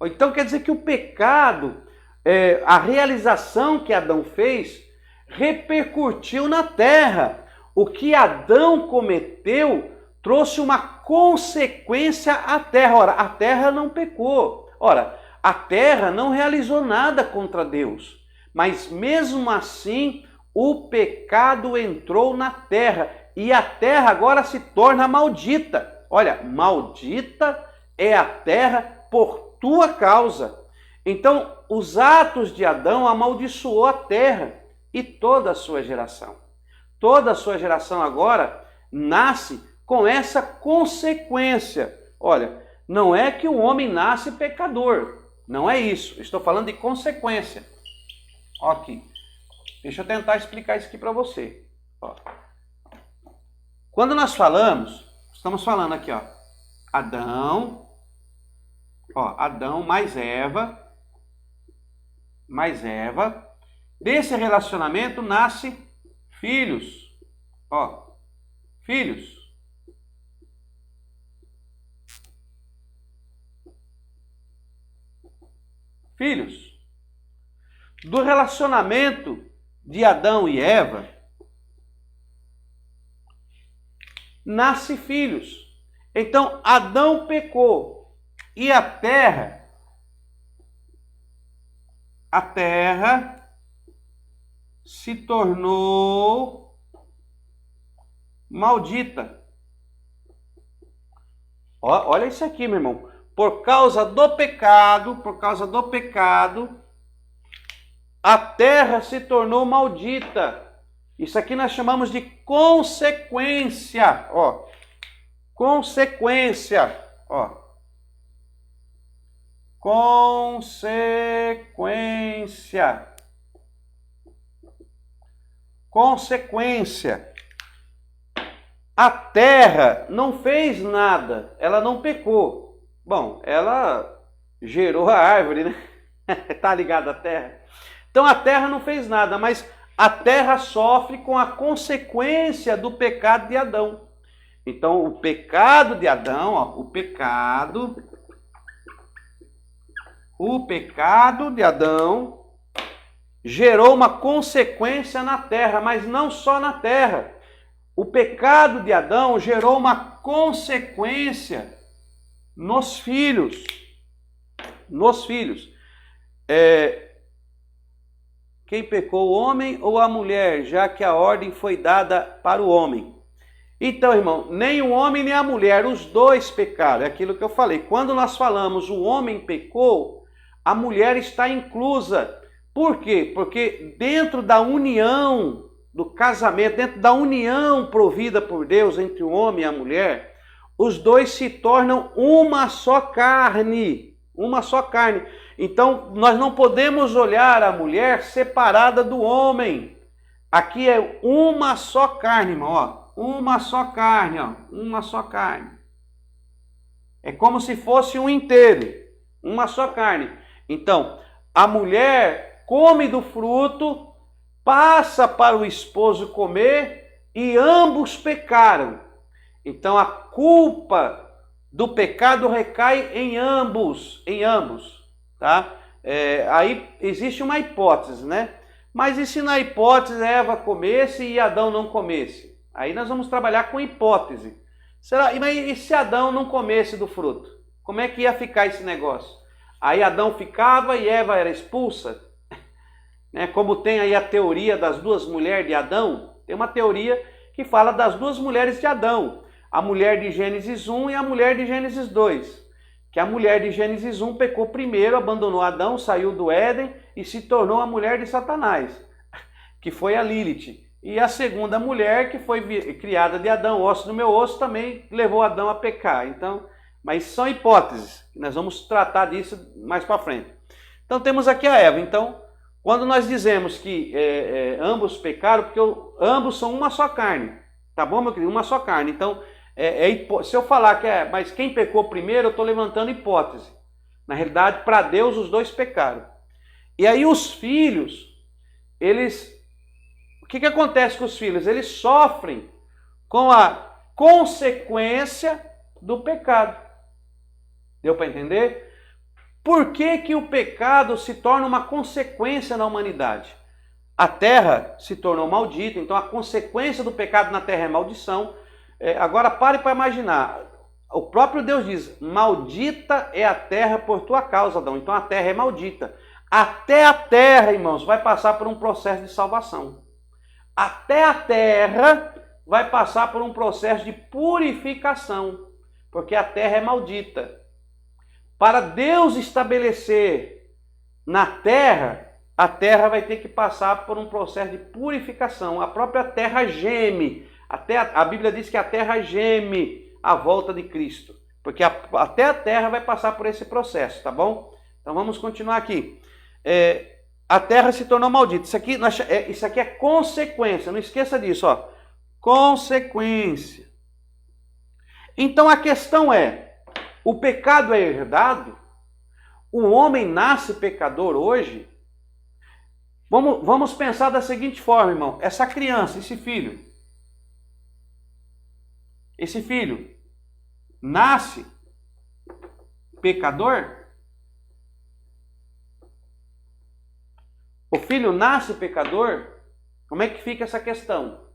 Então quer dizer que o pecado, a realização que Adão fez, repercutiu na terra. O que Adão cometeu trouxe uma consequência à terra. Ora, a terra não pecou. Ora, a terra não realizou nada contra Deus, mas mesmo assim o pecado entrou na terra e a terra agora se torna maldita. Olha, maldita é a terra por tua causa. Então, os atos de Adão amaldiçoou a terra e toda a sua geração. Toda a sua geração agora nasce com essa consequência. Olha, não é que o homem nasce pecador. Não é isso, estou falando de consequência. Ó aqui, deixa eu tentar explicar isso aqui para você. Ó. Quando nós estamos falando aqui, ó, Adão mais Eva, desse relacionamento nasce filhos, ó, filhos. Filhos. Do relacionamento de Adão e Eva, nasce filhos. Então, Adão pecou e a terra se tornou maldita. Olha isso aqui, meu irmão. Por causa do pecado, a terra se tornou maldita. Isso aqui nós chamamos de consequência. Ó, consequência. Ó, consequência. Consequência. A terra não fez nada, ela não pecou, Bom, ela gerou a árvore, né? Tá ligado à terra? Então a terra não fez nada, mas a terra sofre com a consequência do pecado de Adão. Então o pecado de Adão, ó, o pecado de Adão gerou uma consequência na terra, mas não só na terra. O pecado de Adão gerou uma consequência nos filhos. Nos filhos. Quem pecou, o homem ou a mulher, já que a ordem foi dada para o homem? Então, irmão, nem o homem nem a mulher, os dois pecaram. É aquilo que eu falei. Quando nós falamos o homem pecou, a mulher está inclusa. Por quê? Porque dentro da união do casamento, dentro da união provida por Deus entre o homem e a mulher, os dois se tornam uma só carne. Uma só carne. Então, nós não podemos olhar a mulher separada do homem. Aqui é uma só carne, irmão. Ó. Uma só carne, ó. Uma só carne. É como se fosse um inteiro. Uma só carne. Então, a mulher come do fruto, passa para o esposo comer e ambos pecaram. Então, a culpa do pecado recai em ambos, tá? Aí existe uma hipótese, né? Mas e se na hipótese Eva comesse e Adão não comesse? Aí nós vamos trabalhar com hipótese. E se Adão não comesse do fruto? Como é que ia ficar esse negócio? Aí Adão ficava e Eva era expulsa? Né? Como tem aí a teoria das duas mulheres de Adão, tem uma teoria que fala das duas mulheres de Adão. A mulher de Gênesis 1 e a mulher de Gênesis 2. Que a mulher de Gênesis 1 pecou primeiro, abandonou Adão, saiu do Éden e se tornou a mulher de Satanás, que foi a Lilith. E a segunda mulher, que foi criada de Adão, osso do meu osso, também levou Adão a pecar. Então, mas são hipóteses, nós vamos tratar disso mais para frente. Então temos aqui a Eva. Então, quando nós dizemos que ambos pecaram, porque ambos são uma só carne, tá bom, meu querido? Uma só carne. Então, se eu falar mas quem pecou primeiro, eu estou levantando hipótese. Na realidade, para Deus, os dois pecaram. E aí os filhos, o que acontece com os filhos? Eles sofrem com a consequência do pecado. Deu para entender? Por que o pecado se torna uma consequência na humanidade? A terra se tornou maldita, então a consequência do pecado na terra é maldição. Agora pare para imaginar, o próprio Deus diz, maldita é a terra por tua causa, Adão. Então a terra é maldita. Até a terra, irmãos, vai passar por um processo de salvação. Até a terra vai passar por um processo de purificação, porque a terra é maldita. Para Deus estabelecer na terra, a terra vai ter que passar por um processo de purificação. A própria terra geme. A Bíblia diz que a terra geme à volta de Cristo. Porque até a terra vai passar por esse processo, tá bom? Então vamos continuar aqui. A terra se tornou maldita. Isso aqui é consequência. Não esqueça disso, ó. Consequência. Então a questão o pecado é herdado? O homem nasce pecador hoje? Vamos pensar da seguinte forma, irmão. Essa criança, esse filho nasce pecador? O filho nasce pecador? Como é que fica essa questão?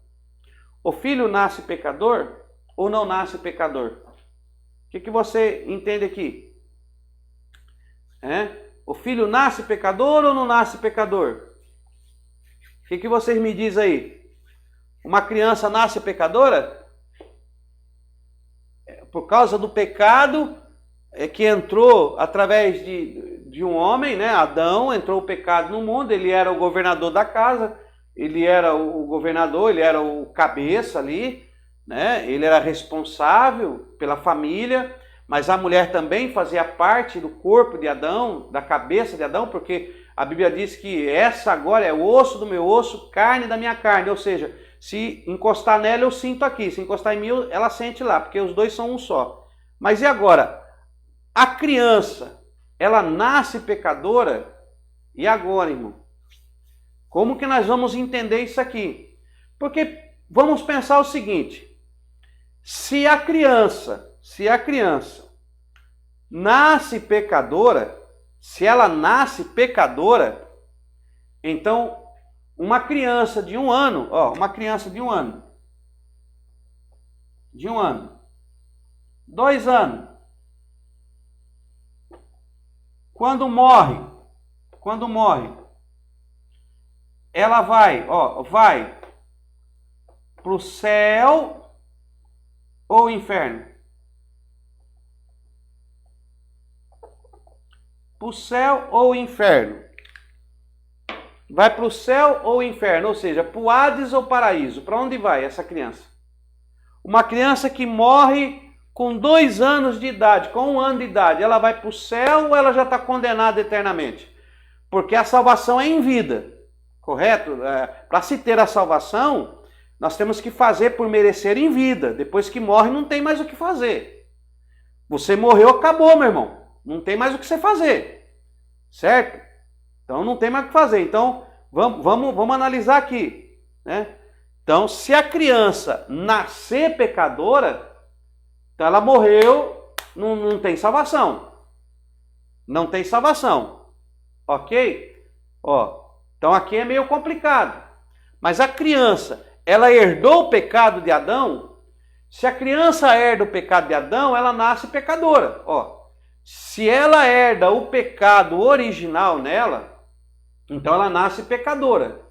O filho nasce pecador ou não nasce pecador? O que você entende aqui? O filho nasce pecador ou não nasce pecador? O que vocês me dizem aí? Uma criança nasce pecadora? Por causa do pecado que entrou através de um homem, né? Adão, entrou o pecado no mundo, ele era o governador da casa, ele era o governador, ele era o cabeça ali, né? Ele era responsável pela família, mas a mulher também fazia parte do corpo de Adão, da cabeça de Adão, porque a Bíblia diz que essa agora é o osso do meu osso, carne da minha carne, ou seja, se encostar nela eu sinto aqui, se encostar em mim ela sente lá, porque os dois são um só. Mas e agora? a criança, ela nasce pecadora? E agora, irmão? Como que nós vamos entender isso aqui? Porque vamos pensar o seguinte: se a criança nasce pecadora, se ela nasce pecadora, então uma criança de 1 ano, uma criança de 1 ano, 2 anos, quando morre, ela vai para o céu ou inferno? Para o céu ou inferno? Vai para o céu ou inferno? Ou seja, para o Hades ou paraíso? Para onde vai essa criança? Uma criança que morre com 2 anos de idade, com 1 ano de idade, ela vai para o céu ou ela já está condenada eternamente? Porque a salvação é em vida, correto? Para se ter a salvação, nós temos que fazer por merecer em vida. Depois que morre, não tem mais o que fazer. Você morreu, acabou, meu irmão. Não tem mais o que você fazer, certo? Então não tem mais o que fazer. Então vamos analisar aqui, né? Então, se a criança nascer pecadora, então ela morreu, não tem salvação. Não tem salvação. Ok? Então aqui é meio complicado. Mas a criança, ela herdou o pecado de Adão? Se a criança herda o pecado de Adão, ela nasce pecadora. Se ela herda o pecado original nela, então ela nasce pecadora.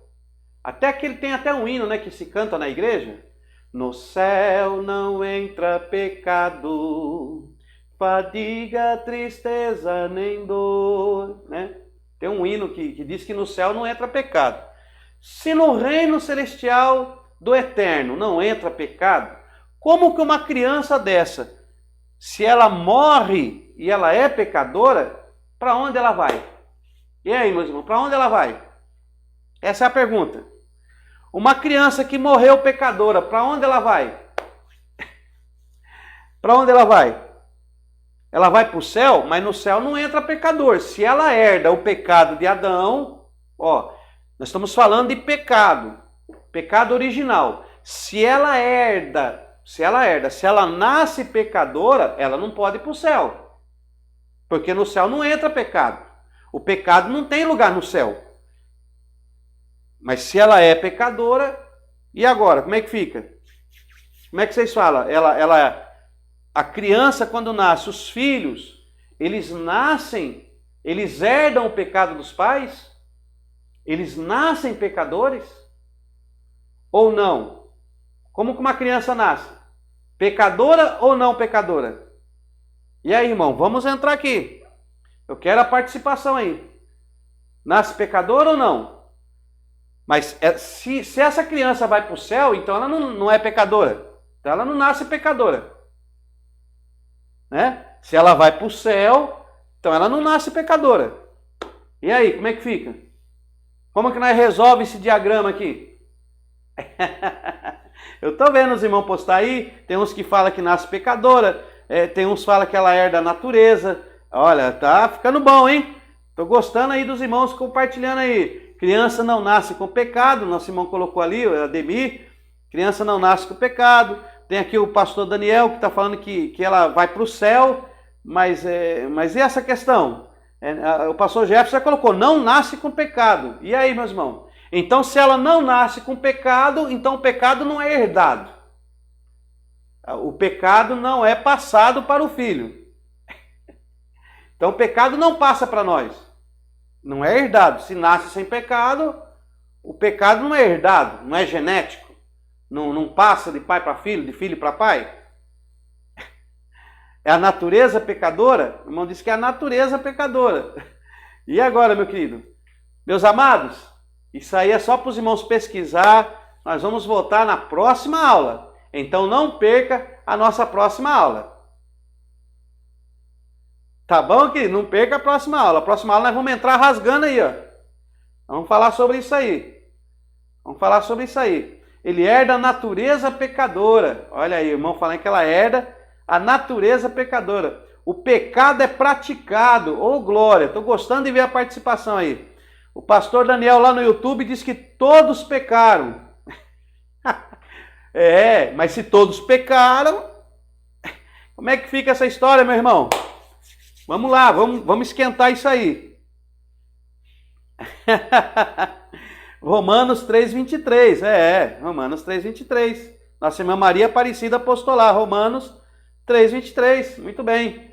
Até que ele tem até um hino, né, que se canta na igreja. No céu não entra pecado, fadiga, tristeza nem dor, né? Tem um hino que diz que no céu não entra pecado. Se no reino celestial do eterno não entra pecado, como que uma criança dessa, se ela morre e ela é pecadora, para onde ela vai? E aí, meus irmãos, para onde ela vai? Essa é a pergunta. Uma criança que morreu pecadora, para onde ela vai? Para onde ela vai? Ela vai para o céu, mas no céu não entra pecador. Se ela herda o pecado de Adão, nós estamos falando de pecado original. Se ela nasce pecadora, ela não pode ir para o céu. Porque no céu não entra pecado. O pecado não tem lugar no céu. Mas se ela é pecadora, e agora? Como é que fica? Como é que vocês falam? A criança, quando nasce, os filhos, eles herdam o pecado dos pais? Eles nascem pecadores? Ou não? Como que uma criança nasce? Pecadora ou não pecadora? E aí, irmão, vamos entrar aqui. Eu quero a participação aí. Nasce pecadora ou não? Mas se essa criança vai para o céu, então ela não é pecadora. Então ela não nasce pecadora. Né? Se ela vai para o céu, então ela não nasce pecadora. E aí, como é que fica? Como que nós resolvemos esse diagrama aqui? Eu estou vendo os irmãos postar aí, tem uns que falam que nasce pecadora, tem uns que falam que ela herda a natureza. Olha, tá ficando bom, hein? Estou gostando aí dos irmãos compartilhando aí. Criança não nasce com pecado, nosso irmão colocou ali, o Ademir. Criança não nasce com pecado. Tem aqui o pastor Daniel que está falando que ela vai para o céu, mas e essa questão? O pastor Jefferson já colocou, não nasce com pecado. E aí, meus irmãos? Então, se ela não nasce com pecado, então o pecado não é herdado. O pecado não é passado para o filho. Então, o pecado não passa para nós. Não é herdado. Se nasce sem pecado, o pecado não é herdado, não é genético. Não passa de pai para filho, de filho para pai. É a natureza pecadora? O irmão disse que é a natureza pecadora. E agora, meu querido? Meus amados, isso aí é só para os irmãos pesquisar. Nós vamos voltar na próxima aula. Então não perca a nossa próxima aula. Tá bom, querido? Não perca a próxima aula. A próxima aula nós vamos entrar rasgando aí, ó. Vamos falar sobre isso aí. Ele herda a natureza pecadora. Olha aí, o irmão falando que ela herda a natureza pecadora. O pecado é praticado. Ô, glória, estou gostando de ver a participação aí. O pastor Daniel lá no YouTube diz que todos pecaram. Mas se todos pecaram, como é que fica essa história, meu irmão? Vamos lá, vamos esquentar isso aí. Romanos 3:23, Romanos 3:23. Nossa irmã Maria Aparecida postou lá, Romanos 3:23, muito bem.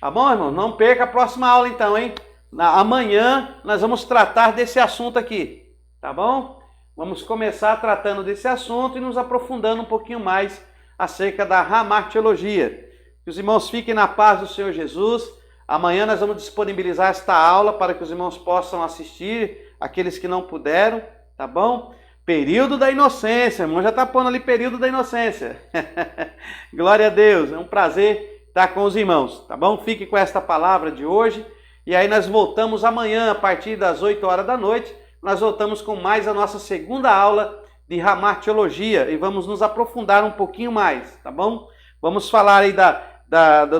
Tá bom, irmão? Não perca a próxima aula então, hein? Amanhã nós vamos tratar desse assunto aqui, tá bom? Vamos começar tratando desse assunto e nos aprofundando um pouquinho mais acerca da hamartiologia. Que os irmãos fiquem na paz do Senhor Jesus. Amanhã nós vamos disponibilizar esta aula para que os irmãos possam assistir, aqueles que não puderam, tá bom? Período da inocência, o irmão já está pondo ali período da inocência. Glória a Deus, é um prazer estar com os irmãos, tá bom? Fique com esta palavra de hoje e aí nós voltamos amanhã a partir das 8 horas da noite. Nós voltamos com mais a nossa segunda aula de hamartiologia e vamos nos aprofundar um pouquinho mais, tá bom? Vamos falar aí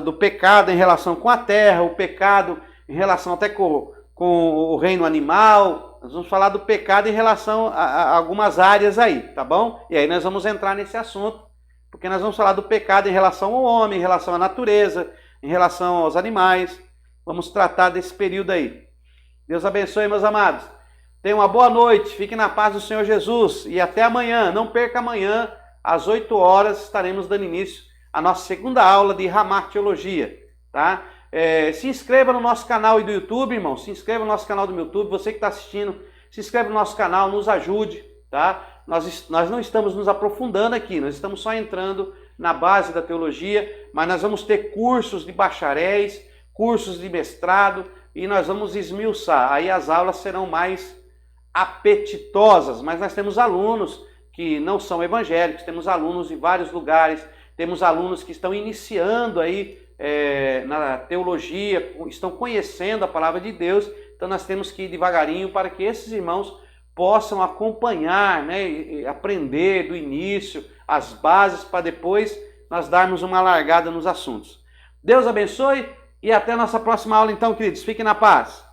do pecado em relação com a terra, o pecado em relação até com o reino animal. Nós vamos falar do pecado em relação a algumas áreas aí, tá bom? E aí nós vamos entrar nesse assunto, porque nós vamos falar do pecado em relação ao homem, em relação à natureza, em relação aos animais. Vamos tratar desse período aí. Deus abençoe, meus amados. Tenham uma boa noite, fiquem na paz do Senhor Jesus e até amanhã. Não perca amanhã, às 8 horas, estaremos dando início à nossa segunda aula de hamartiologia, tá? Se inscreva no nosso canal do YouTube, irmão. Se inscreva no nosso canal do YouTube. Você que está assistindo, se inscreva no nosso canal, nos ajude, tá? Nós não estamos nos aprofundando aqui, nós estamos só entrando na base da teologia, mas nós vamos ter cursos de bacharéis, cursos de mestrado e nós vamos esmiuçar. Aí as aulas serão mais apetitosas, mas nós temos alunos que não são evangélicos, temos alunos de vários lugares, temos alunos que estão iniciando aí na teologia, estão conhecendo a palavra de Deus, então nós temos que ir devagarinho para que esses irmãos possam acompanhar, né, e aprender do início, as bases, para depois nós darmos uma largada nos assuntos. Deus abençoe e até a nossa próxima aula então, queridos. Fiquem na paz.